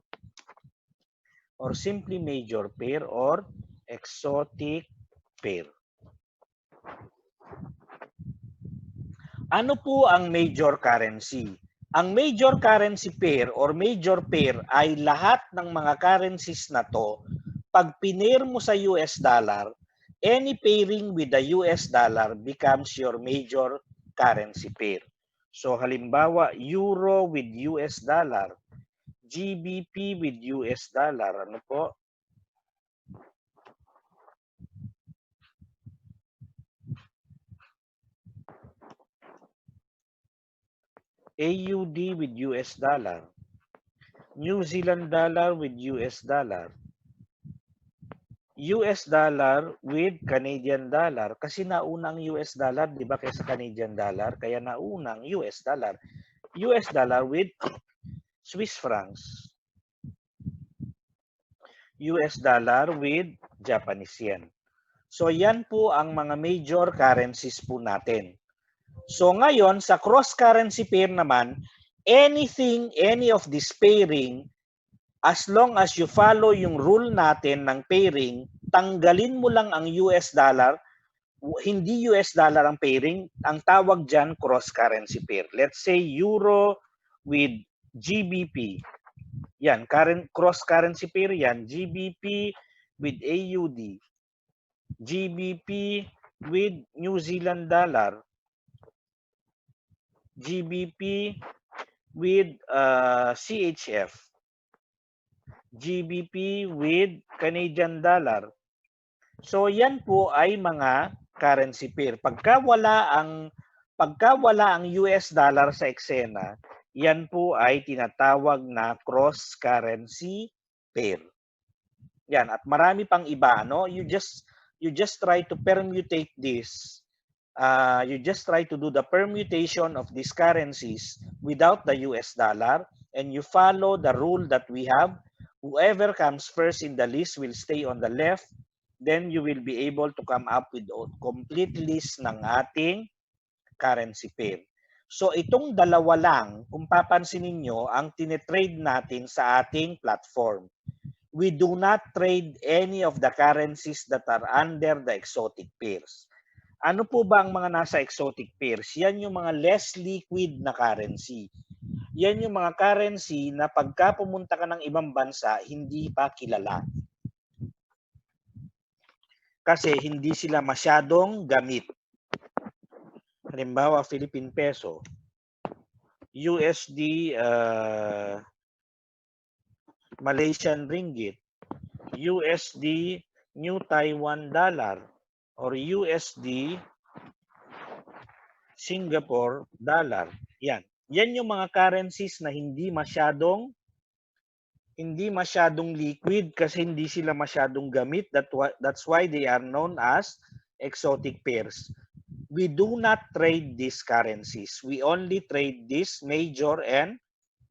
or simply major pair, or exotic pair. Ano po ang major currency? Ang major currency pair or major pair ay lahat ng mga currencies na to, pag pinair mo sa US dollar, any pairing with the US dollar becomes your major currency pair. So halimbawa, Euro with US dollar, GBP with US dollar, ano po? AUD with US dollar, New Zealand dollar with US dollar, US dollar with Canadian dollar. Kasi nauna ang US dollar, di ba, kaysa Canadian dollar, kaya nauna ang US dollar. US dollar with Swiss francs, US dollar with Japanese yen. So yan po ang mga major currencies po natin. So ngayon, sa cross-currency pair naman, any of this pairing, as long as you follow yung rule natin ng pairing, tanggalin mo lang ang US dollar, hindi US dollar ang pairing, ang tawag dyan cross-currency pair. Let's say Euro with GBP. Yan, cross-currency pair yan. GBP with AUD. GBP with New Zealand dollar. GBP with CHF. GBP with Canadian dollar. So yan po ay mga currency pair. Pagka wala ang US dollar sa eksena, yan po ay tinatawag na cross currency pair. Yan, at marami pang iba, no? You just try to permutate this. You just try to do the permutation of these currencies without the US dollar, and you follow the rule that we have. Whoever comes first in the list will stay on the left. Then you will be able to come up with a complete list ng ating currency pair. So itong dalawa lang, kung papansin niyo, ang tinetrade natin sa ating platform. We do not trade any of the currencies that are under the exotic pairs. Ano po ba ang mga nasa exotic pairs? Yan yung mga less liquid na currency. Yan yung mga currency na pagka pumunta ka ng ibang bansa, hindi pa kilala. Kasi hindi sila masyadong gamit. Halimbawa, Philippine Peso, USD, Malaysian Ringgit, USD, New Taiwan Dollar, or USD, Singapore Dollar. Yan. Yan yung mga currencies na hindi masyadong liquid kasi hindi sila masyadong gamit. That's why they are known as exotic pairs. We do not trade these currencies. We only trade these major and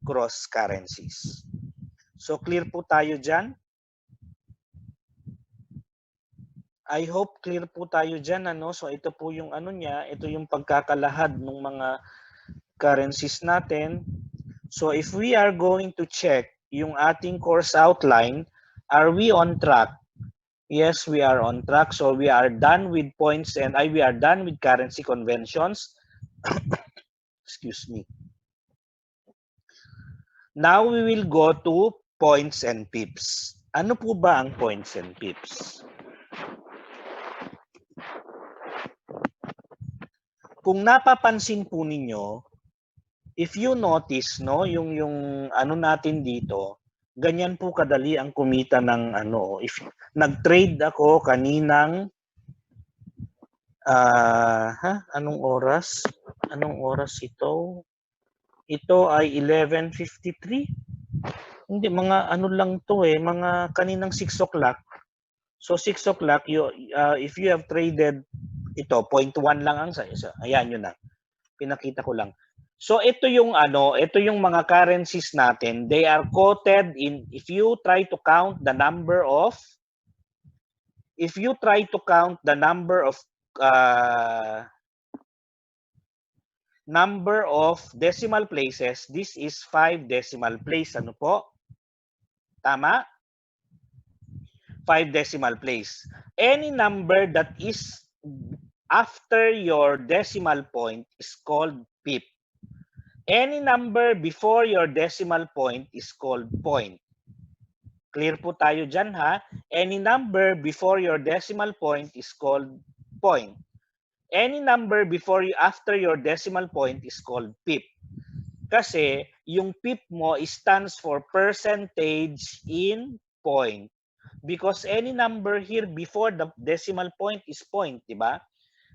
cross currencies. So clear po tayo dyan? I hope clear po tayo dyan. Ano? So ito po yung ano niya, ito yung pagkakalahad ng mga currencies natin. So if we are going to check yung ating course outline, are we on track? Yes, we are on track. So we are done with points and we are done with currency conventions. Excuse me. Now we will go to points and pips. Ano po ba ang points and pips? Kung napapansin po ninyo, if you notice, no, yung ano natin dito, ganyan po kadali ang kumita ng ano. If nag-trade ako kaninang anong oras? Anong oras ito? Ito ay 11:53. Hindi, mga ano lang to eh, mga kaninang 6 o'clock. So 6 o'clock, if you have traded ito, 0.1 lang ang size. Ayan yun na. Pinakita ko lang. So ito yung ano, ito yung mga currencies natin. They are quoted in, if you try to count the number of number of decimal places, this is 5 decimal place. Ano po? Tama? 5 decimal place. Any number that is after your decimal point is called pip. Any number before your decimal point is called point. Clear po tayo dyan ha? Any number before your decimal point is called point. Any number after your decimal point is called pip. Kasi yung pip mo stands for percentage in point. Because any number here before the decimal point is point, di ba?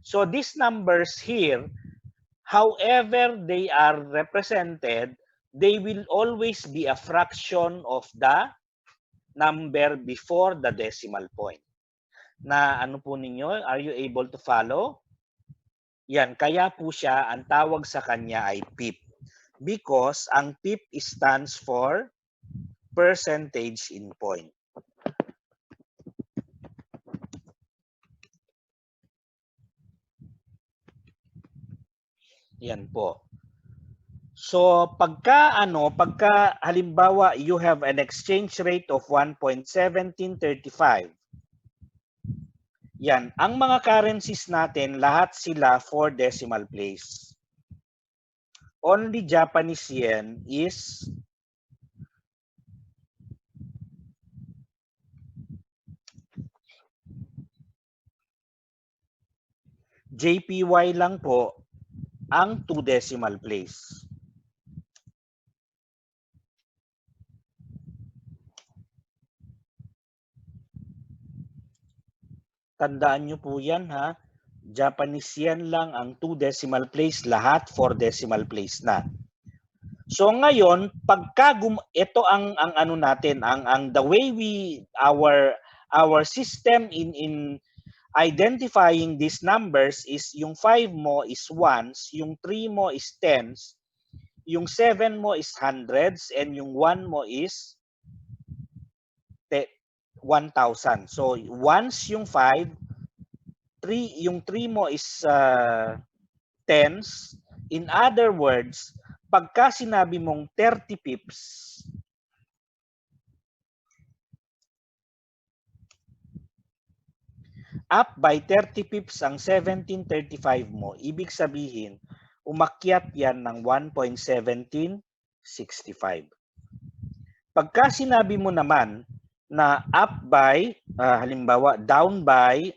So these numbers here, however they are represented, they will always be a fraction of the number before the decimal point. Na ano po ninyo, are you able to follow? Yan, kaya po siya, ang tawag sa kanya ay pip. Because ang pip stands for percentage in point. Yan po. So pagka halimbawa you have an exchange rate of 1.1735. Yan, ang mga currencies natin lahat sila 4 decimal place. Only Japanese yen is JPY lang po ang 2 decimal place. Tandaan nyo po yan ha. Japanese yen lang ang 2 decimal place, lahat 4 decimal place na. So ngayon, ito ang ano natin, ang the way our system in identifying these numbers is yung 5 mo is ones, yung 3 mo is tens, yung 7 mo is hundreds, and yung 1 mo is 1,000. So ones yung 5, yung 3 mo is tens. In other words, pagka sinabi mong 30 pips, up by 30 pips ang 1735 mo, ibig sabihin, umakyat yan ng 1.1765. Pagka sinabi mo naman na up by, halimbawa, down by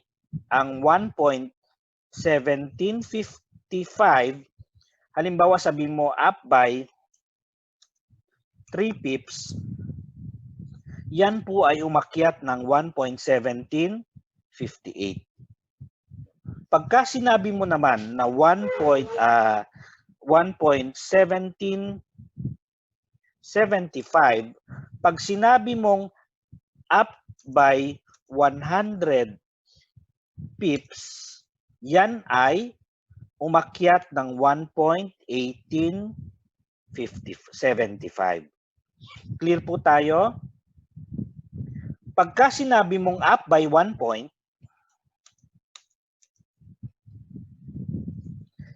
ang 1.1755, halimbawa sabi mo up by 3 pips, yan po ay umakyat ng 1.1758. Pagka sinabi mo naman na 1.1775, pag sinabi mong up by 100 pips, yan ay umakyat ng 1.1875. Clear po tayo? Pagka sinabi mong up by 1 point,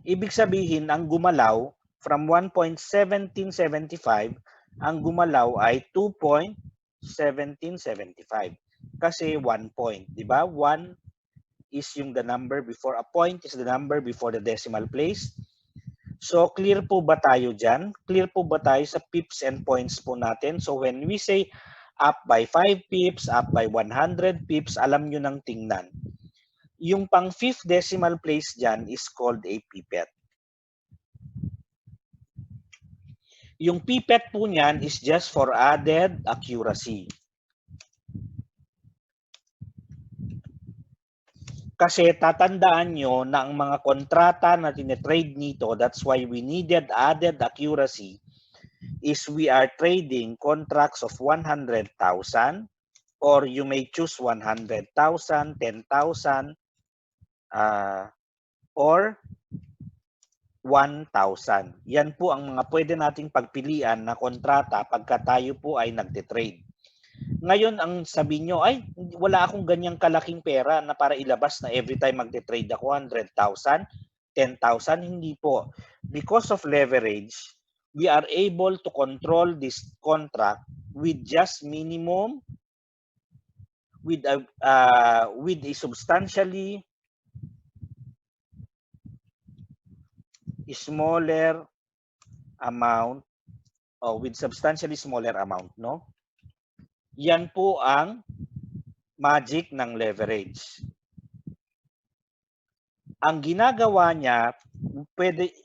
ibig sabihin ang gumalaw from 1.1775, ang gumalaw ay 2.1775. Kasi 1 point, di ba? 1 is yung the number before, a point is the number before the decimal place. So clear po ba tayo dyan? Clear po ba tayo sa pips and points po natin? So when we say up by 5 pips, up by 100 pips, alam nyo nang tingnan. Yung pang 5th decimal place dyan is called a pipet. Yung pipet po niyan is just for added accuracy. Kasi tatandaan nyo na ang mga kontrata na tinetrade nito, that's why we needed added accuracy, is we are trading contracts of 100,000 or you may choose 100,000, 10,000, or 1,000. Yan po ang mga pwede nating pagpilian na kontrata pagka tayo po ay nagte-trade. Ngayon, ang sabi nyo, ay, wala akong ganyang kalaking pera na para ilabas na every time magte-trade ako 100,000, 10,000. Hindi po. Because of leverage, we are able to control this contract with just minimum, with a substantially smaller amount, with substantially smaller amount, no? Yan po ang magic ng leverage. Ang ginagawa niya,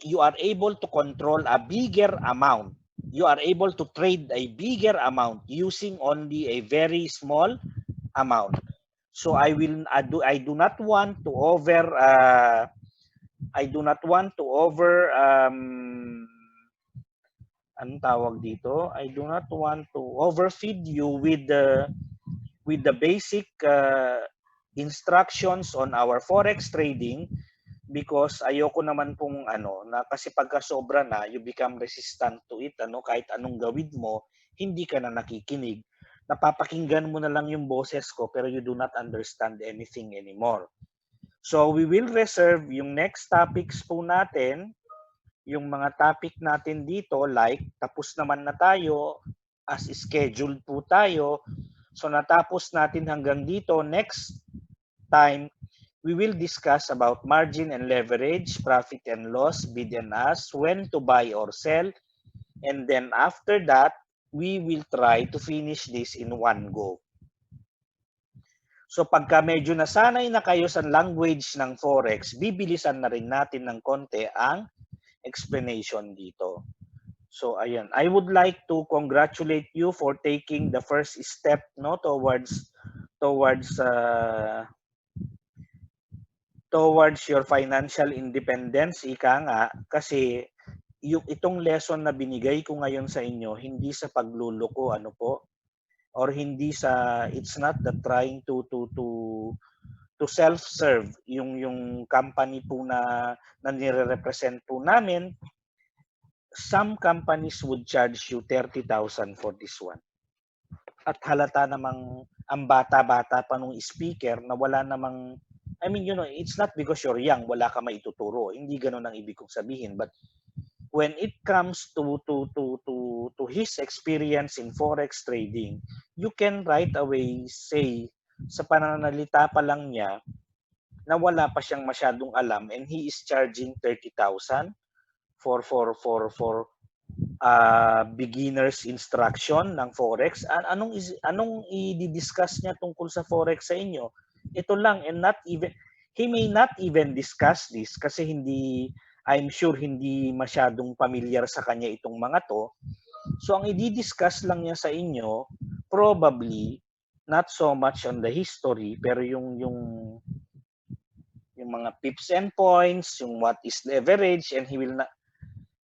you are able to control a bigger amount. You are able to trade a bigger amount using only a very small amount. So I do not want to anong tawag dito? I do not want to overfeed you with the basic instructions on our forex trading, because ayoko naman pong na kasi pagka sobra na, you become resistant to it, kahit anong gawin mo, hindi ka na nakikinig. Napapakinggan mo na lang yung boses ko pero you do not understand anything anymore. So we will reserve yung next topics po natin, yung mga topic natin dito, like tapos naman na tayo, as scheduled po tayo. So natapos natin hanggang dito. Next time, we will discuss about margin and leverage, profit and loss, bid and ask, when to buy or sell. And then after that, we will try to finish this in one go. So pagka medyo nasanay na kayo sa language ng Forex, bibilisan na rin natin ng konti ang explanation dito. So ayan, I would like to congratulate you for taking the first step, no, towards your financial independence, ika nga, kasi itong lesson na binigay ko ngayon sa inyo, hindi sa pagluloko, or hindi sa, it's not that trying to self-serve yung company po na nire-represent po namin. Some companies would charge you 30,000 for this one. At halata namang ang bata-bata pa nung speaker na wala namang, it's not because you're young, wala ka maituturo. Hindi ganoon ang ibig kong sabihin. But when it comes to his experience in forex trading, you can right away say sa pananalita pa lang niya na wala pa siyang masyadong alam and he is charging 30,000 for beginner's instruction ng forex. Anong i-discuss niya tungkol sa forex sa inyo? Ito lang, and not even he may not even discuss this kasi I'm sure hindi masyadong familiar sa kanya itong mga to. So ang i-discuss lang niya sa inyo, probably not so much on the history, pero yung mga pips and points, yung what is leverage, and he will not,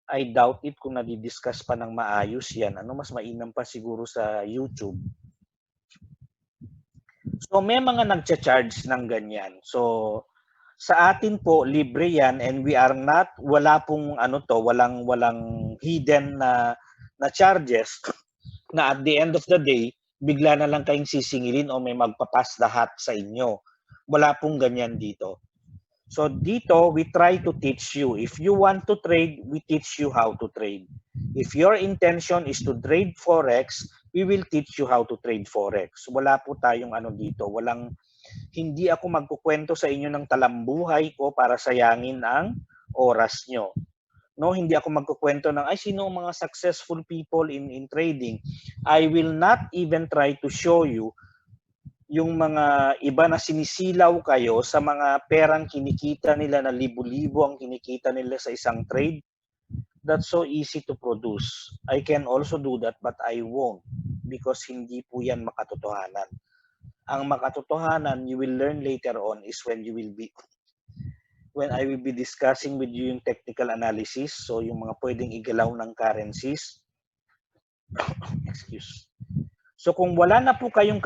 I doubt it kung nadi-discuss pa ng maayos yan. Mas mainam pa siguro sa YouTube. So may mga nagcha-charge ng ganyan. So sa atin po libre yan, and we are not, wala pong walang hidden na charges na at the end of the day bigla na lang kayong sisingilin o may magpapas the hat sa inyo. Wala pong ganyan dito. So dito, we try to teach you. If you want to trade, we teach you how to trade. If your intention is to trade Forex, we will teach you how to trade Forex. Wala po tayong dito. Hindi ako magkukwento sa inyo ng talambuhay ko para sayangin ang oras nyo. No, hindi ako magkukwento ng sino ang mga successful people in trading. I will not even try to show you yung mga iba na sinisilaw kayo sa mga perang kinikita nila na libo-libo ang kinikita nila sa isang trade. That's so easy to produce. I can also do that but I won't, because hindi po yan makatotohanan. Ang makatotohanan you will learn later on is when I will be discussing with you yung technical analysis, so yung mga pwedeng igalaw ng currencies. Excuse. So kung wala na po kayong